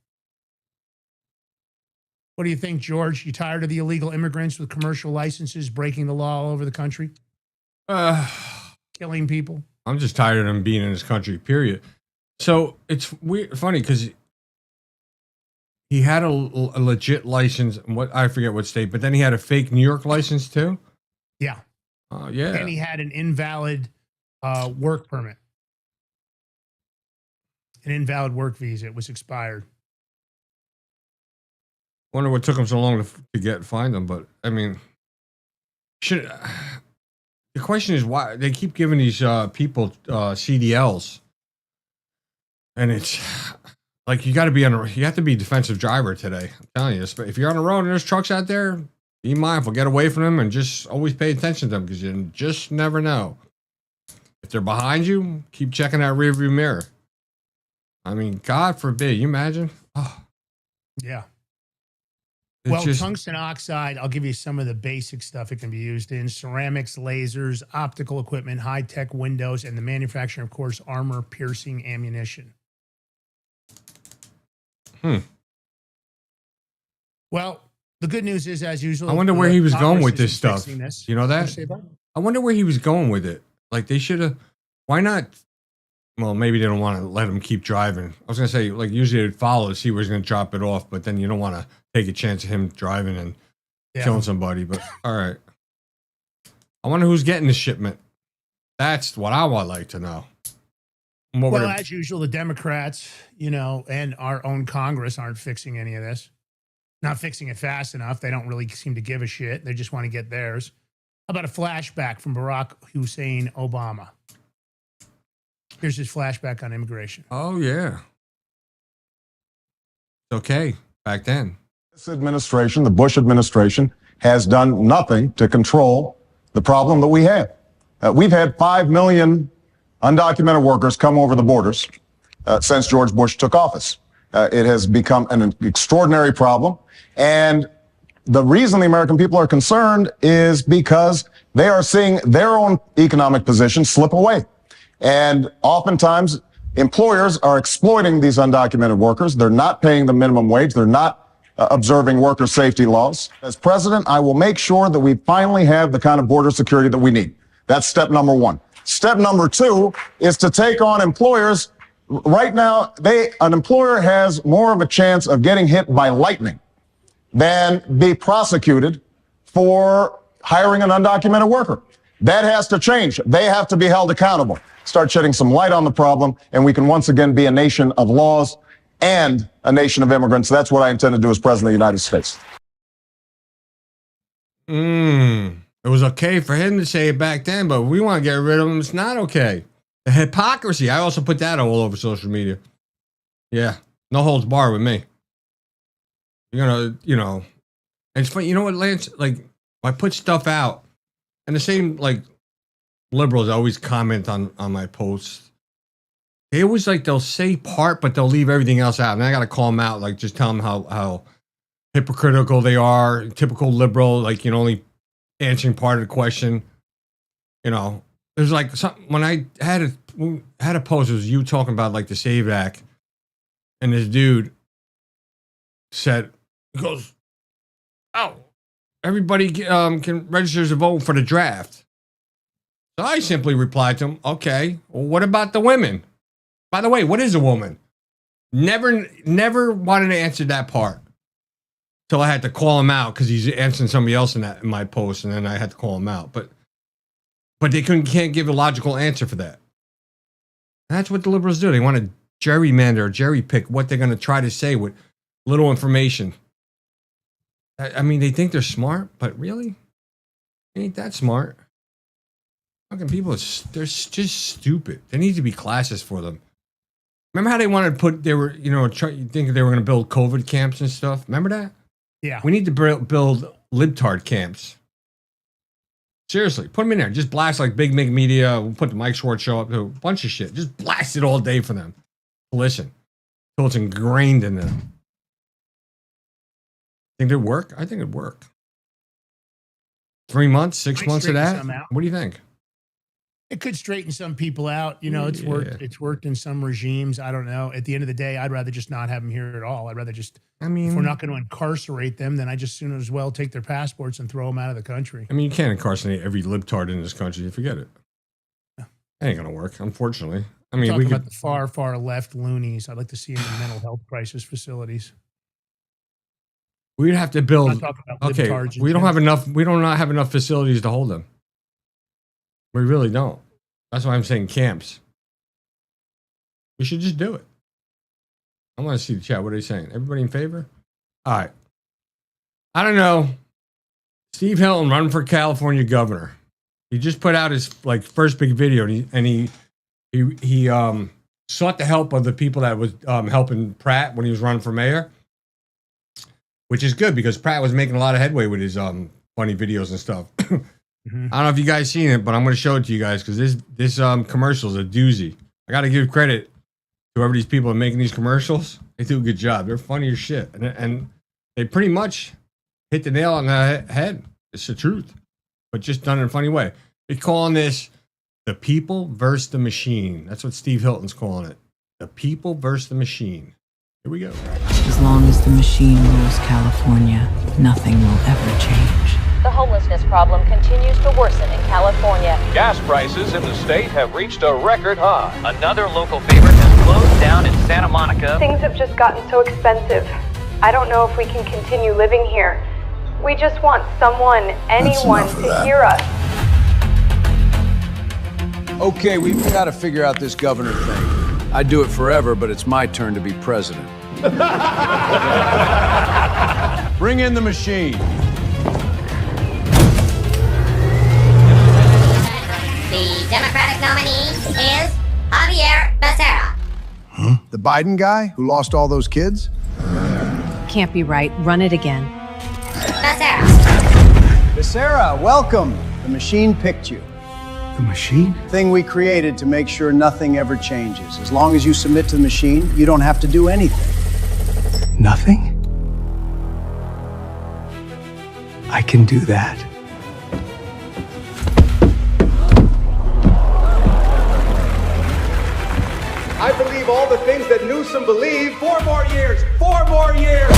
What do you think, George? You tired of the illegal immigrants with commercial licenses breaking the law all over the country? Killing people? I'm just tired of them being in this country, period. So it's weird, funny, because he had a legit license, I forget what state, but then he had a fake New York license too? Yeah. Yeah. And he had an invalid work permit. An invalid work visa. It was expired. Wonder what took him so long to find them, but I mean, the question is why they keep giving these people CDLs, and it's like you have to be a defensive driver today. I'm telling you, if you're on the road and there's trucks out there, be mindful, get away from them, and just always pay attention to them because you just never know. If they're behind you, keep checking that rearview mirror. I mean, God forbid, you imagine? Oh. Yeah. Well, tungsten oxide, I'll give you some of the basic stuff it can be used in. Ceramics, lasers, optical equipment, high-tech windows, and the manufacturing, of course, armor-piercing ammunition. Well, the good news is, as usual, I wonder where he was going with this Congress stuff. isn't fixing this. You know What'd that? you say about it? I wonder where he was going with it. Like they should have. Why not? Well, maybe they don't want to let him keep driving. I was gonna say, like usually it'd follow to see where he's gonna drop it off, but then you don't want to take a chance of him driving and killing somebody. But all right, I wonder who's getting the shipment. That's what I would like to know. Well, as usual, the Democrats, and our own Congress aren't fixing any of this. Not fixing it fast enough. They don't really seem to give a shit. They just want to get theirs. How about a flashback from Barack Hussein Obama? Here's his flashback on immigration. Oh, yeah. It's okay. Back then. This administration, the Bush administration, has done nothing to control the problem that we have. We've had 5 million undocumented workers come over the borders since George Bush took office. It has become an extraordinary problem. And the reason the American people are concerned is because they are seeing their own economic position slip away. And oftentimes, employers are exploiting these undocumented workers. They're not paying the minimum wage. They're not observing worker safety laws. As president, I will make sure that we finally have the kind of border security that we need. That's step number one. Step number two is to take on employers. Right now, an employer has more of a chance of getting hit by lightning than be prosecuted for hiring an undocumented worker. That has to change. They have to be held accountable. Start shedding some light on the problem, and we can once again be a nation of laws and a nation of immigrants. That's what I intend to do as president of the United States. It was okay for him to say it back then, but we want to get rid of him. It's not okay. The hypocrisy. I also put that all over social media. Yeah. No holds barred with me. And it's funny. You know what, Lance? Like, I put stuff out, and the same, like, liberals always comment on my posts. They always, like, they'll say part, but they'll leave everything else out. And I got to call them out, like, just tell them how hypocritical they are. Typical liberal, like, only answering part of the question. There's like when I had a post, it was you talking about like the SAVE Act, and this dude said, he goes, "Oh, everybody can register to vote for the draft." So I simply replied to him, "Okay, well, what about the women? By the way, what is a woman?" Never wanted to answer that part. Till I had to call him out because he's answering somebody else in my post, and then I had to call him out. But they can't give a logical answer for that. That's what the liberals do. They want to gerrymander or jerry pick what they're going to try to say with little information. I mean, they think they're smart, but really, they ain't that smart. Fucking people, they're just stupid. There needs to be classes for them. Remember how they wanted to put, they were, thinking they were going to build COVID camps and stuff? Remember that? Yeah. We need to build libtard camps. Seriously, put them in there. Just blast like Big Mig Media. We'll put the Mike Schwartz show up to a bunch of shit. Just blast it all day for them. Listen. Until it's ingrained in them. Think it'd work? I think it'd work. 3 months, 6 months of that? What do you think? It could straighten some people out. It's worked. It's worked in some regimes. I don't know. At the end of the day, I'd rather just not have them here at all. I'd rather just, if we're not going to incarcerate them, then I just soon as well take their passports and throw them out of the country. I mean, you can't incarcerate every libtard in this country. Forget it. It ain't going to work, unfortunately. I mean, Talking about the far, far left loonies. I'd like to see them in mental health crisis facilities. We'd have to build. Okay, we don't have enough. We don't not have enough facilities to hold them. We really don't. That's why I'm saying camps. We should just do it. I want to see the chat. What are they saying? Everybody in favor? All right. I don't know. Steve Hilton running for California governor. He just put out his first big video, and he sought the help of the people that was helping Pratt when he was running for mayor, which is good because Pratt was making a lot of headway with his funny videos and stuff. I don't know if you guys seen it, but I'm going to show it to you guys because this commercial is a doozy. I got to give credit to whoever these people are making these commercials. They do a good job. They're funny as shit, and they pretty much hit the nail on the head. It's the truth, but just done in a funny way. They're calling this the people versus the machine. That's what Steve Hilton's calling it. The people versus the machine. Here we go. As long as the machine rules California, nothing will ever change. The homelessness problem continues to worsen in California. Gas prices in the state have reached a record high. Another local favorite has closed down in Santa Monica. Things have just gotten so expensive. I don't know if we can continue living here. We just want someone, anyone, to hear us. Okay, we've got to figure out this governor thing. I'd do it forever, but it's my turn to be president. Bring in the machine. The Democratic nominee is Javier Becerra. Huh? The Biden guy who lost all those kids? Can't be right. Run it again. Becerra. Becerra, welcome. The machine picked you. The machine? Thing we created to make sure nothing ever changes. As long as you submit to the machine, you don't have to do anything. Nothing? I can do that. I believe all the things that Newsom believed. 4 more years. 4 more years.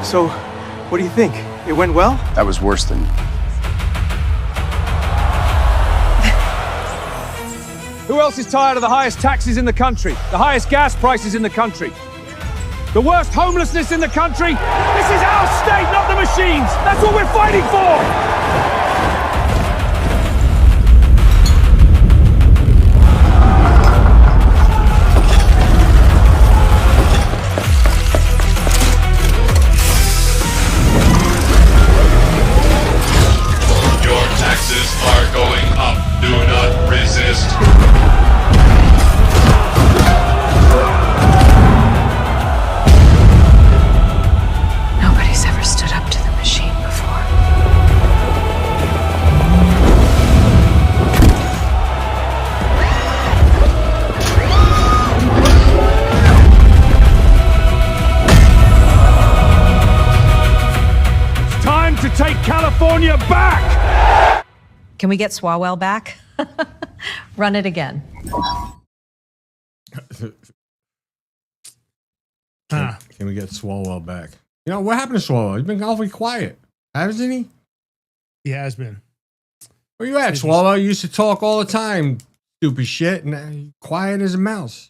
So, what do you think? It went well? That was worse than... Who else is tired of the highest taxes in the country? The highest gas prices in the country? The worst homelessness in the country? This is our state, not the machines! That's what we're fighting for! Taxes are going up. Do not resist. Nobody's ever stood up to the machine before. It's time to take California back! Can we get Swalwell back? Run it again. Can we get Swalwell back? You know, what happened to Swalwell? He's been awfully quiet, hasn't he? He has been. Where you at, Swalwell? You used to talk all the time, stupid shit, and now he's quiet as a mouse.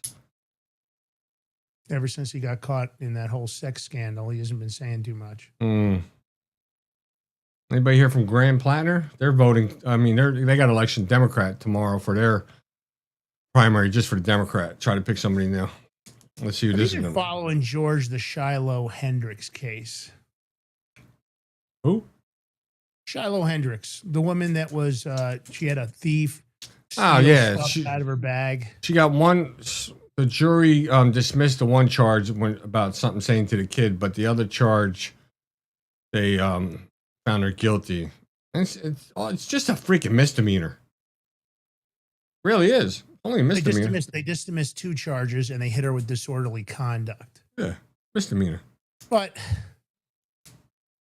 Ever since he got caught in that whole sex scandal, he hasn't been saying too much. Anybody here from Grand Platter? They're voting. I mean, they got election Democrat tomorrow for their primary, just for the Democrat. Try to pick somebody new. Let's see who this is Have you going been to be. following George the Shiloh Hendricks case? Who? Shiloh Hendricks, the woman that was, she had a thief. Oh, steal yeah. stuff out of her bag. She got one. The jury dismissed the one charge about something saying to the kid, but the other charge, they found her guilty. And it's just a freaking misdemeanor. Really is. Only a misdemeanor. They dismissed 2 charges and they hit her with disorderly conduct. Yeah, misdemeanor. But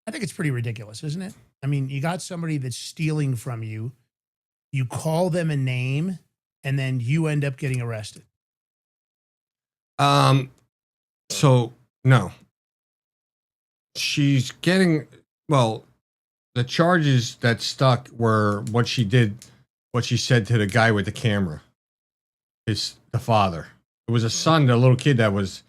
I think it's pretty ridiculous, isn't it? I mean, you got somebody that's stealing from you, you call them a name, and then you end up getting arrested. So no. She's getting, well, the charges that stuck were what she did, what she said to the guy with the camera. The father. It was a son, the little kid that was,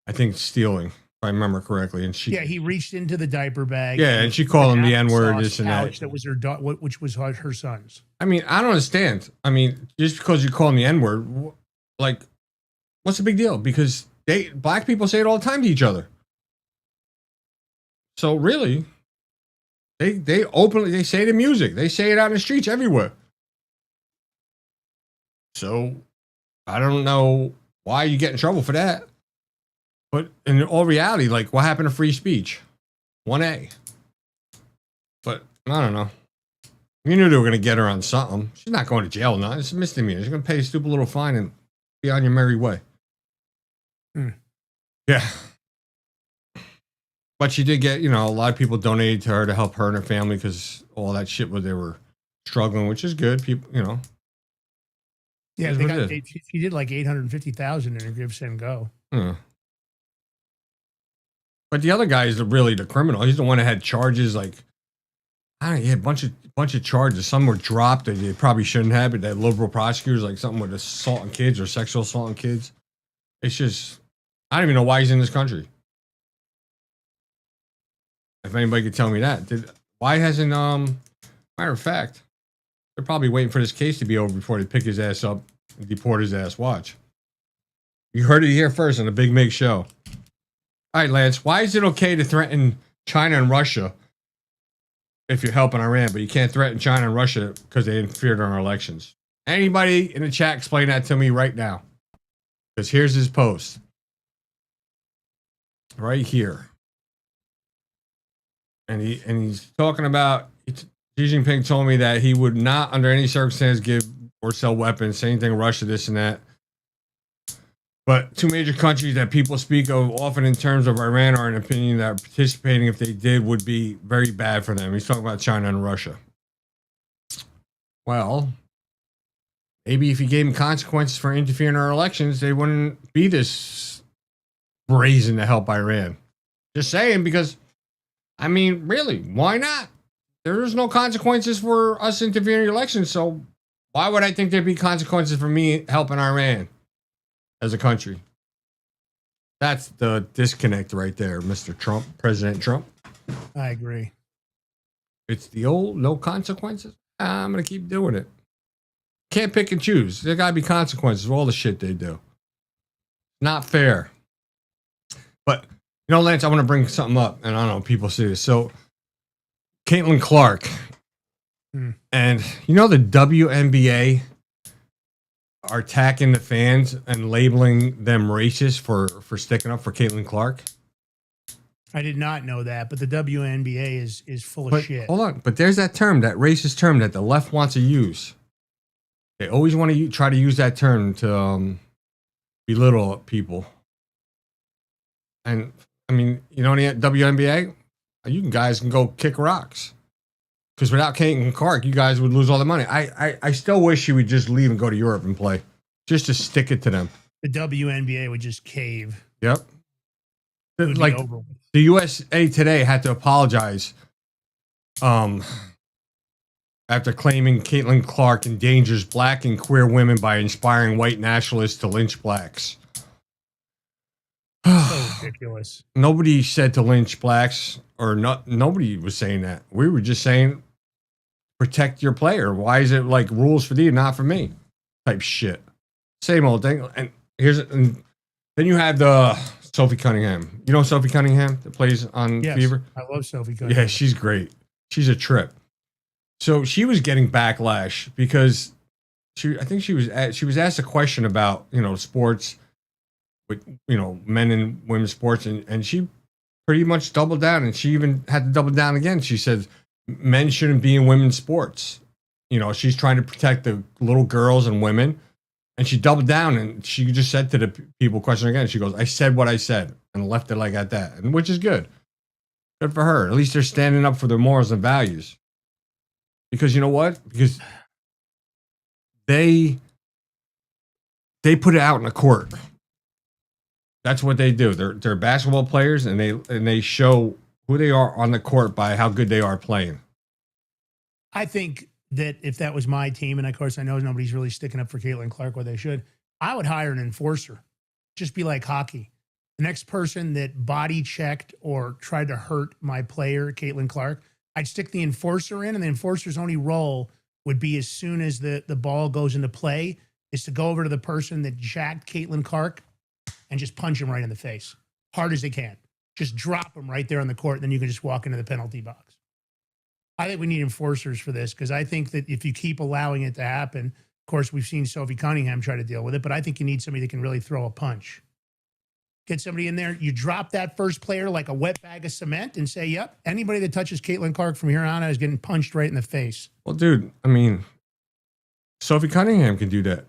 I think, stealing, if I remember correctly. And she, Yeah, he reached into the diaper bag. yeah, and she called him the N-word, this and that. That was her, which was her son's. I mean, I don't understand. I mean, just because you call him the N-word, like, what's the big deal? Because black people say it all the time to each other. So really, they openly, they say it in music. They say it out in the streets everywhere. So I don't know why you get in trouble for that. But in all reality, like, what happened to free speech? 1A. But I don't know. You knew they were going to get her on something. She's not going to jail now. It's a misdemeanor. She's going to pay a stupid little fine and be on your merry way. Yeah. But she did get, a lot of people donated to her to help her and her family because all that shit where they were struggling, which is good. People, Yeah, Is they what got. it is. He did like 850,000 in a Give Send Go. But the other guy is really the criminal. He's the one that had charges like I don't know, he had a bunch of charges. Some were dropped that they probably shouldn't have, but that liberal prosecutors like something with assault on kids or sexual assault on kids. It's just I don't even know why he's in this country. If anybody could tell me that. Why hasn't matter of fact, they're probably waiting for this case to be over before they pick his ass up and deport his ass. Watch. You heard it here first on the Big Mig show. All right, Lance, why is it okay to threaten China and Russia if you're helping Iran, but you can't threaten China and Russia because they interfered in our elections? Anybody in the chat explain that to me right now? Because here's his post. Right here. And he's talking about Xi Jinping told me that he would not under any circumstance give or sell weapons, say anything Russia, this and that. But two major countries that people speak of often in terms of Iran are an opinion that participating, if they did, would be very bad for them. He's talking about China and Russia. Well, maybe if he gave them consequences for interfering in our elections, they wouldn't be this brazen to help Iran. Just saying, because, I mean, really, why not? There's no consequences for us interfering in elections, so why would I think there'd be consequences for me helping Iran as a country? That's the disconnect right there, Mr. Trump, President Trump. I agree. It's the old no consequences. I'm going to keep doing it. Can't pick and choose. There got to be consequences for all the shit they do. Not fair. But, you know, Lance, I want to bring something up, and I don't know if people see this. So, Caitlin Clark, and you know the WNBA are attacking the fans and labeling them racist for sticking up for Caitlin Clark? I did not know that, but the WNBA is full of But shit. hold on, but there's that term, that racist term that the left wants to use. They always want to try to use that term to belittle people. And I mean, you know, the WNBA, you guys can go kick rocks. Because without Caitlin Clark, you guys would lose all the money. I still wish she would just leave and go to Europe and play, just to stick it to them. The WNBA would just cave. Yep. It would Like be over with. the USA Today had to apologize after claiming Caitlin Clark endangers black and queer women by inspiring white nationalists to lynch blacks. So ridiculous. Nobody said to lynch blacks, or not. Nobody was saying that. We were just saying protect your player. Why is it like rules for thee, not for me? Type shit. Same old thing. And then you have the Sophie Cunningham. You know Sophie Cunningham that plays on Yes, Fever? I love Sophie Cunningham. Yeah, she's great. She's a trip. So she was getting backlash because I think she was asked a question about, you know, sports with, you know, men and women's sports, and she pretty much doubled down, and she even had to double down again. She said men shouldn't be in women's sports. You know, she's trying to protect the little girls and women, and she doubled down, and she just said to the people questioning again, she goes, I said what I said, and left it like at that, and which is good. Good for her. At least they're standing up for their morals and values. Because you know what? Because they put it out in the court. That's what they do. They're basketball players, and they show who they are on the court by how good they are playing. I think that if that was my team, and of course I know nobody's really sticking up for Caitlin Clark where they should, I would hire an enforcer. Just be like hockey. The next person that body checked or tried to hurt my player, Caitlin Clark, I'd stick the enforcer in, and the enforcer's only role would be as soon as the ball goes into play is to go over to the person that jacked Caitlin Clark and just punch him right in the face, hard as they can. Just drop him right there on the court, and then you can just walk into the penalty box. I think we need enforcers for this, because I think that if you keep allowing it to happen, of course, we've seen Sophie Cunningham try to deal with it, but I think you need somebody that can really throw a punch. Get somebody in there, you drop that first player like a wet bag of cement and say, yep, anybody that touches Caitlin Clark from here on out is getting punched right in the face. Well, dude, I mean, Sophie Cunningham can do that.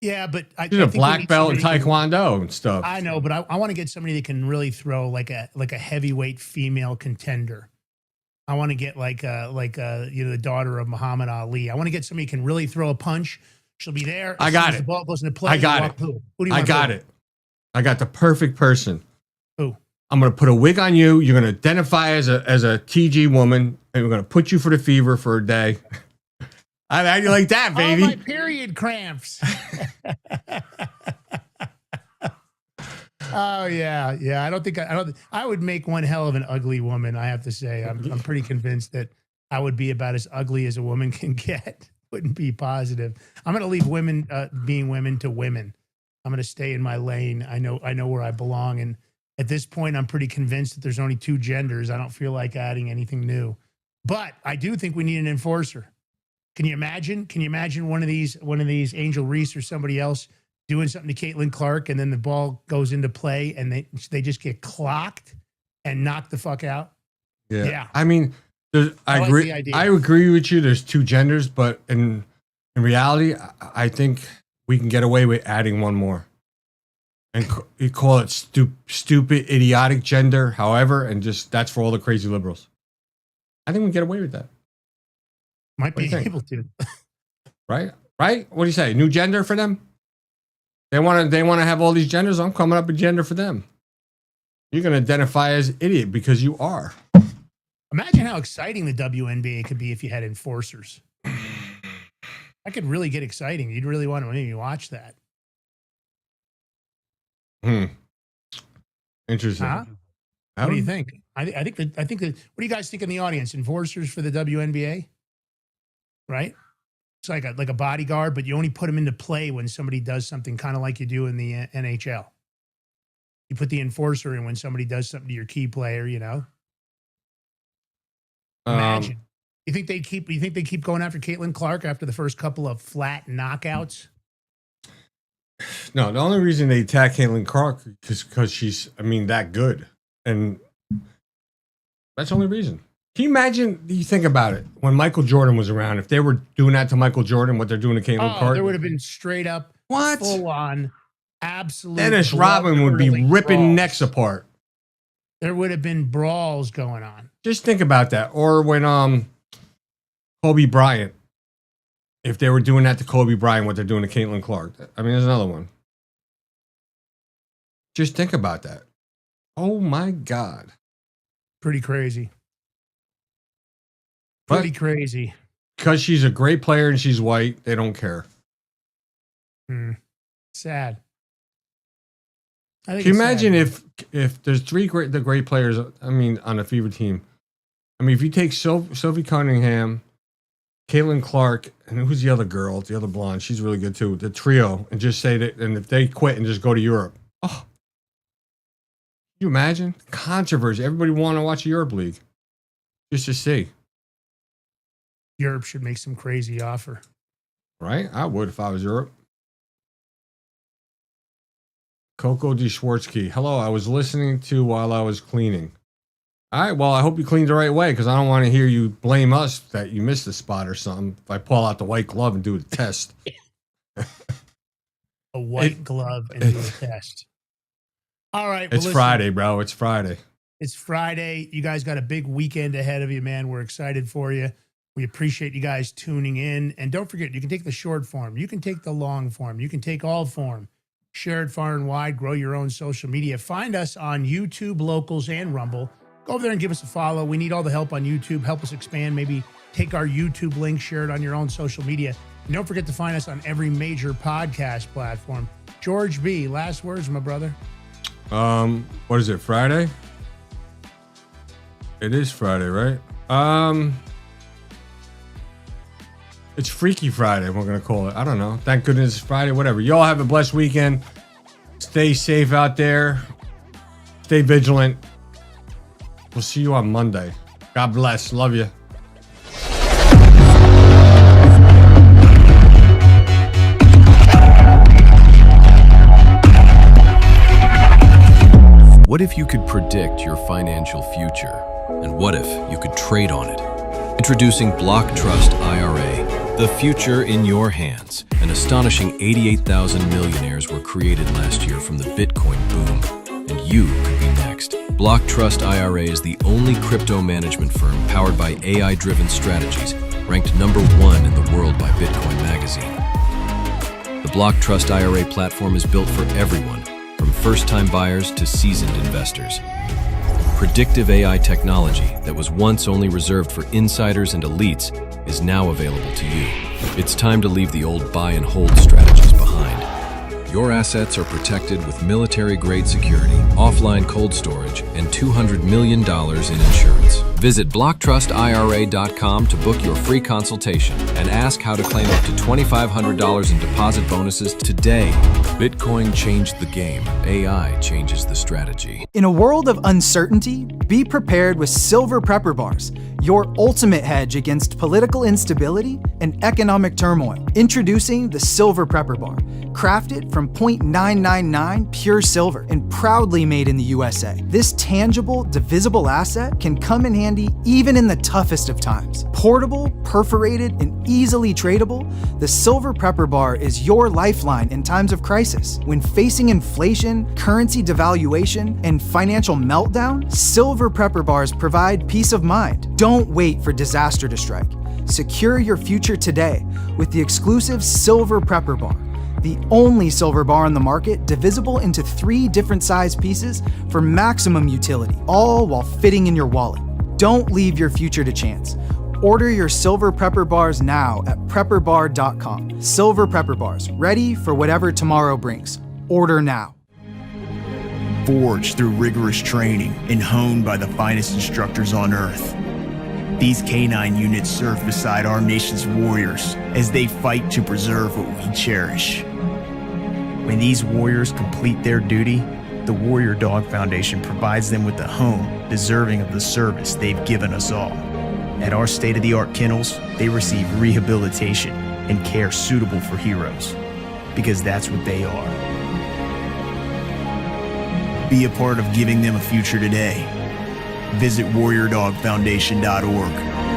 Yeah, but she's a black belt in Taekwondo and stuff. I know, but I want to get somebody that can really throw like a heavyweight female contender. I want to get like the daughter of Muhammad Ali. I want to get somebody who can really throw a punch. She'll be there. I got As it. The ball goes into play. I got it. Who do you I want got to it. I got the perfect person. Who? I'm going to put a wig on you. You're going to identify as a TG woman, and we're going to put you for the fever for a day. How do you like that, baby? Oh, my period cramps. Oh yeah. I don't think I would make one hell of an ugly woman. I have to say, I'm pretty convinced that I would be about as ugly as a woman can get. Wouldn't be positive. I'm going to leave women being women to women. I'm going to stay in my lane. I know where I belong. And at this point, I'm pretty convinced that there's only 2 genders. I don't feel like adding anything new, but I do think we need an enforcer. Can you imagine? Can you imagine one of these Angel Reese or somebody else doing something to Caitlin Clark, and then the ball goes into play and they just get clocked and knocked the fuck out? Yeah. I mean, I like agree. the idea. I agree with you. There's 2 genders, but in reality, I think we can get away with adding one more, and you call it stupid, idiotic gender, however, and just that's for all the crazy liberals. I think we can get away with that. Might be able to. Right? What do you say? New gender for them? They want to have all these genders. I'm coming up with gender for them. You're going to identify as idiot because you are. Imagine how exciting the WNBA could be if you had enforcers. That could really get exciting. You'd really want to maybe watch that. Interesting. Huh? What do you think? I think that. What do you guys think in the audience? Enforcers for the WNBA, right? It's like a bodyguard, but you only put them into play when somebody does something, kind of like you do in the NHL. You put the enforcer in when somebody does something to your key player. You know. Imagine. You think they keep going after Caitlin Clark after the first couple of flat knockouts? No, the only reason they attack Caitlin Clark is because she's, that good. And that's the only reason. Can you imagine, you think about it, when Michael Jordan was around, if they were doing that to Michael Jordan, what they're doing to Caitlin Clark? There would have been straight up, full on, absolute. Dennis Rodman would be ripping brawls. necks apart. There would have been brawls going on. Just think about that. Or when Kobe Bryant, if they were doing that to Kobe Bryant, what they're doing to Caitlin Clark. There's another one. Just think about that. Oh my God. Pretty crazy. Crazy. Because she's a great player and she's white, they don't care. Sad. Can you imagine if there's the great players, on the Fever team? If you take Sophie Cunningham, Caitlin Clark, and who's the other girl, the other blonde, she's really good too, the trio, and just say that, and if they quit and just go to Europe, can you imagine? Controversy. Everybody want to watch a Europe League. Just to see. Europe should make some crazy offer. Right? I would if I was Europe. Coco D. Schwartzky. Hello, I was listening to while I was cleaning. All right, well, I hope you cleaned the right way because I don't want to hear you blame us that you missed a spot or something if I pull out the white glove and do the test. A white glove and do a test. All right. It's Friday, bro. It's Friday. It's Friday. You guys got a big weekend ahead of you, man. We're excited for you. We appreciate you guys tuning in. And don't forget, you can take the short form. You can take the long form. You can take all form. Share it far and wide. Grow your own social media. Find us on YouTube, Locals, and Rumble. Go over there and give us a follow. We need all the help on YouTube. Help us expand. Maybe take our YouTube link, share it on your own social media. And don't forget to find us on every major podcast platform. George B., last words, my brother. What is it, Friday? It is Friday, right? It's Freaky Friday, we're going to call it. I don't know. Thank goodness it's Friday, whatever. Y'all have a blessed weekend. Stay safe out there. Stay vigilant. We'll see you on Monday. God bless. Love you. What if you could predict your financial future? And what if you could trade on it? Introducing Block Trust IRA, the future in your hands. An astonishing 88,000 millionaires were created last year from the Bitcoin boom, and you could be next. Block Trust IRA is the only crypto management firm powered by AI-driven strategies, ranked #1 in the world by Bitcoin Magazine. Block Trust IRA platform is built for everyone, from first-time buyers to seasoned investors. Predictive AI technology that was once only reserved for insiders and elites is now available to you. It's time to leave the old buy and hold strategies behind. Your assets are protected with military-grade security, offline cold storage, and $200 million in insurance. Visit BlockTrustIRA.com to book your free consultation and ask how to claim up to $2,500 in deposit bonuses today. Bitcoin changed the game. AI changes the strategy. In a world of uncertainty, be prepared with Silver Prepper Bars, your ultimate hedge against political instability and economic turmoil. Introducing the Silver Prepper Bar, crafted from 0.999 pure silver and proudly made in the USA. This tangible, divisible asset can come in handy even in the toughest of times. Portable, perforated, and easily tradable, the Silver Prepper Bar is your lifeline in times of crisis. When facing inflation, currency devaluation, and financial meltdown, Silver Prepper Bars provide peace of mind. Don't wait for disaster to strike. Secure your future today with the exclusive Silver Prepper Bar, the only silver bar on the market divisible into 3 different size pieces for maximum utility, all while fitting in your wallet. Don't leave your future to chance. Order your Silver Prepper Bars now at prepperbar.com. Silver Prepper Bars, ready for whatever tomorrow brings. Order now. Forged through rigorous training and honed by the finest instructors on Earth, these K9 units serve beside our nation's warriors as they fight to preserve what we cherish. When these warriors complete their duty, the Warrior Dog Foundation provides them with a home deserving of the service they've given us all. At our state-of-the-art kennels, they receive rehabilitation and care suitable for heroes, because that's what they are. Be a part of giving them a future today. Visit warriordogfoundation.org.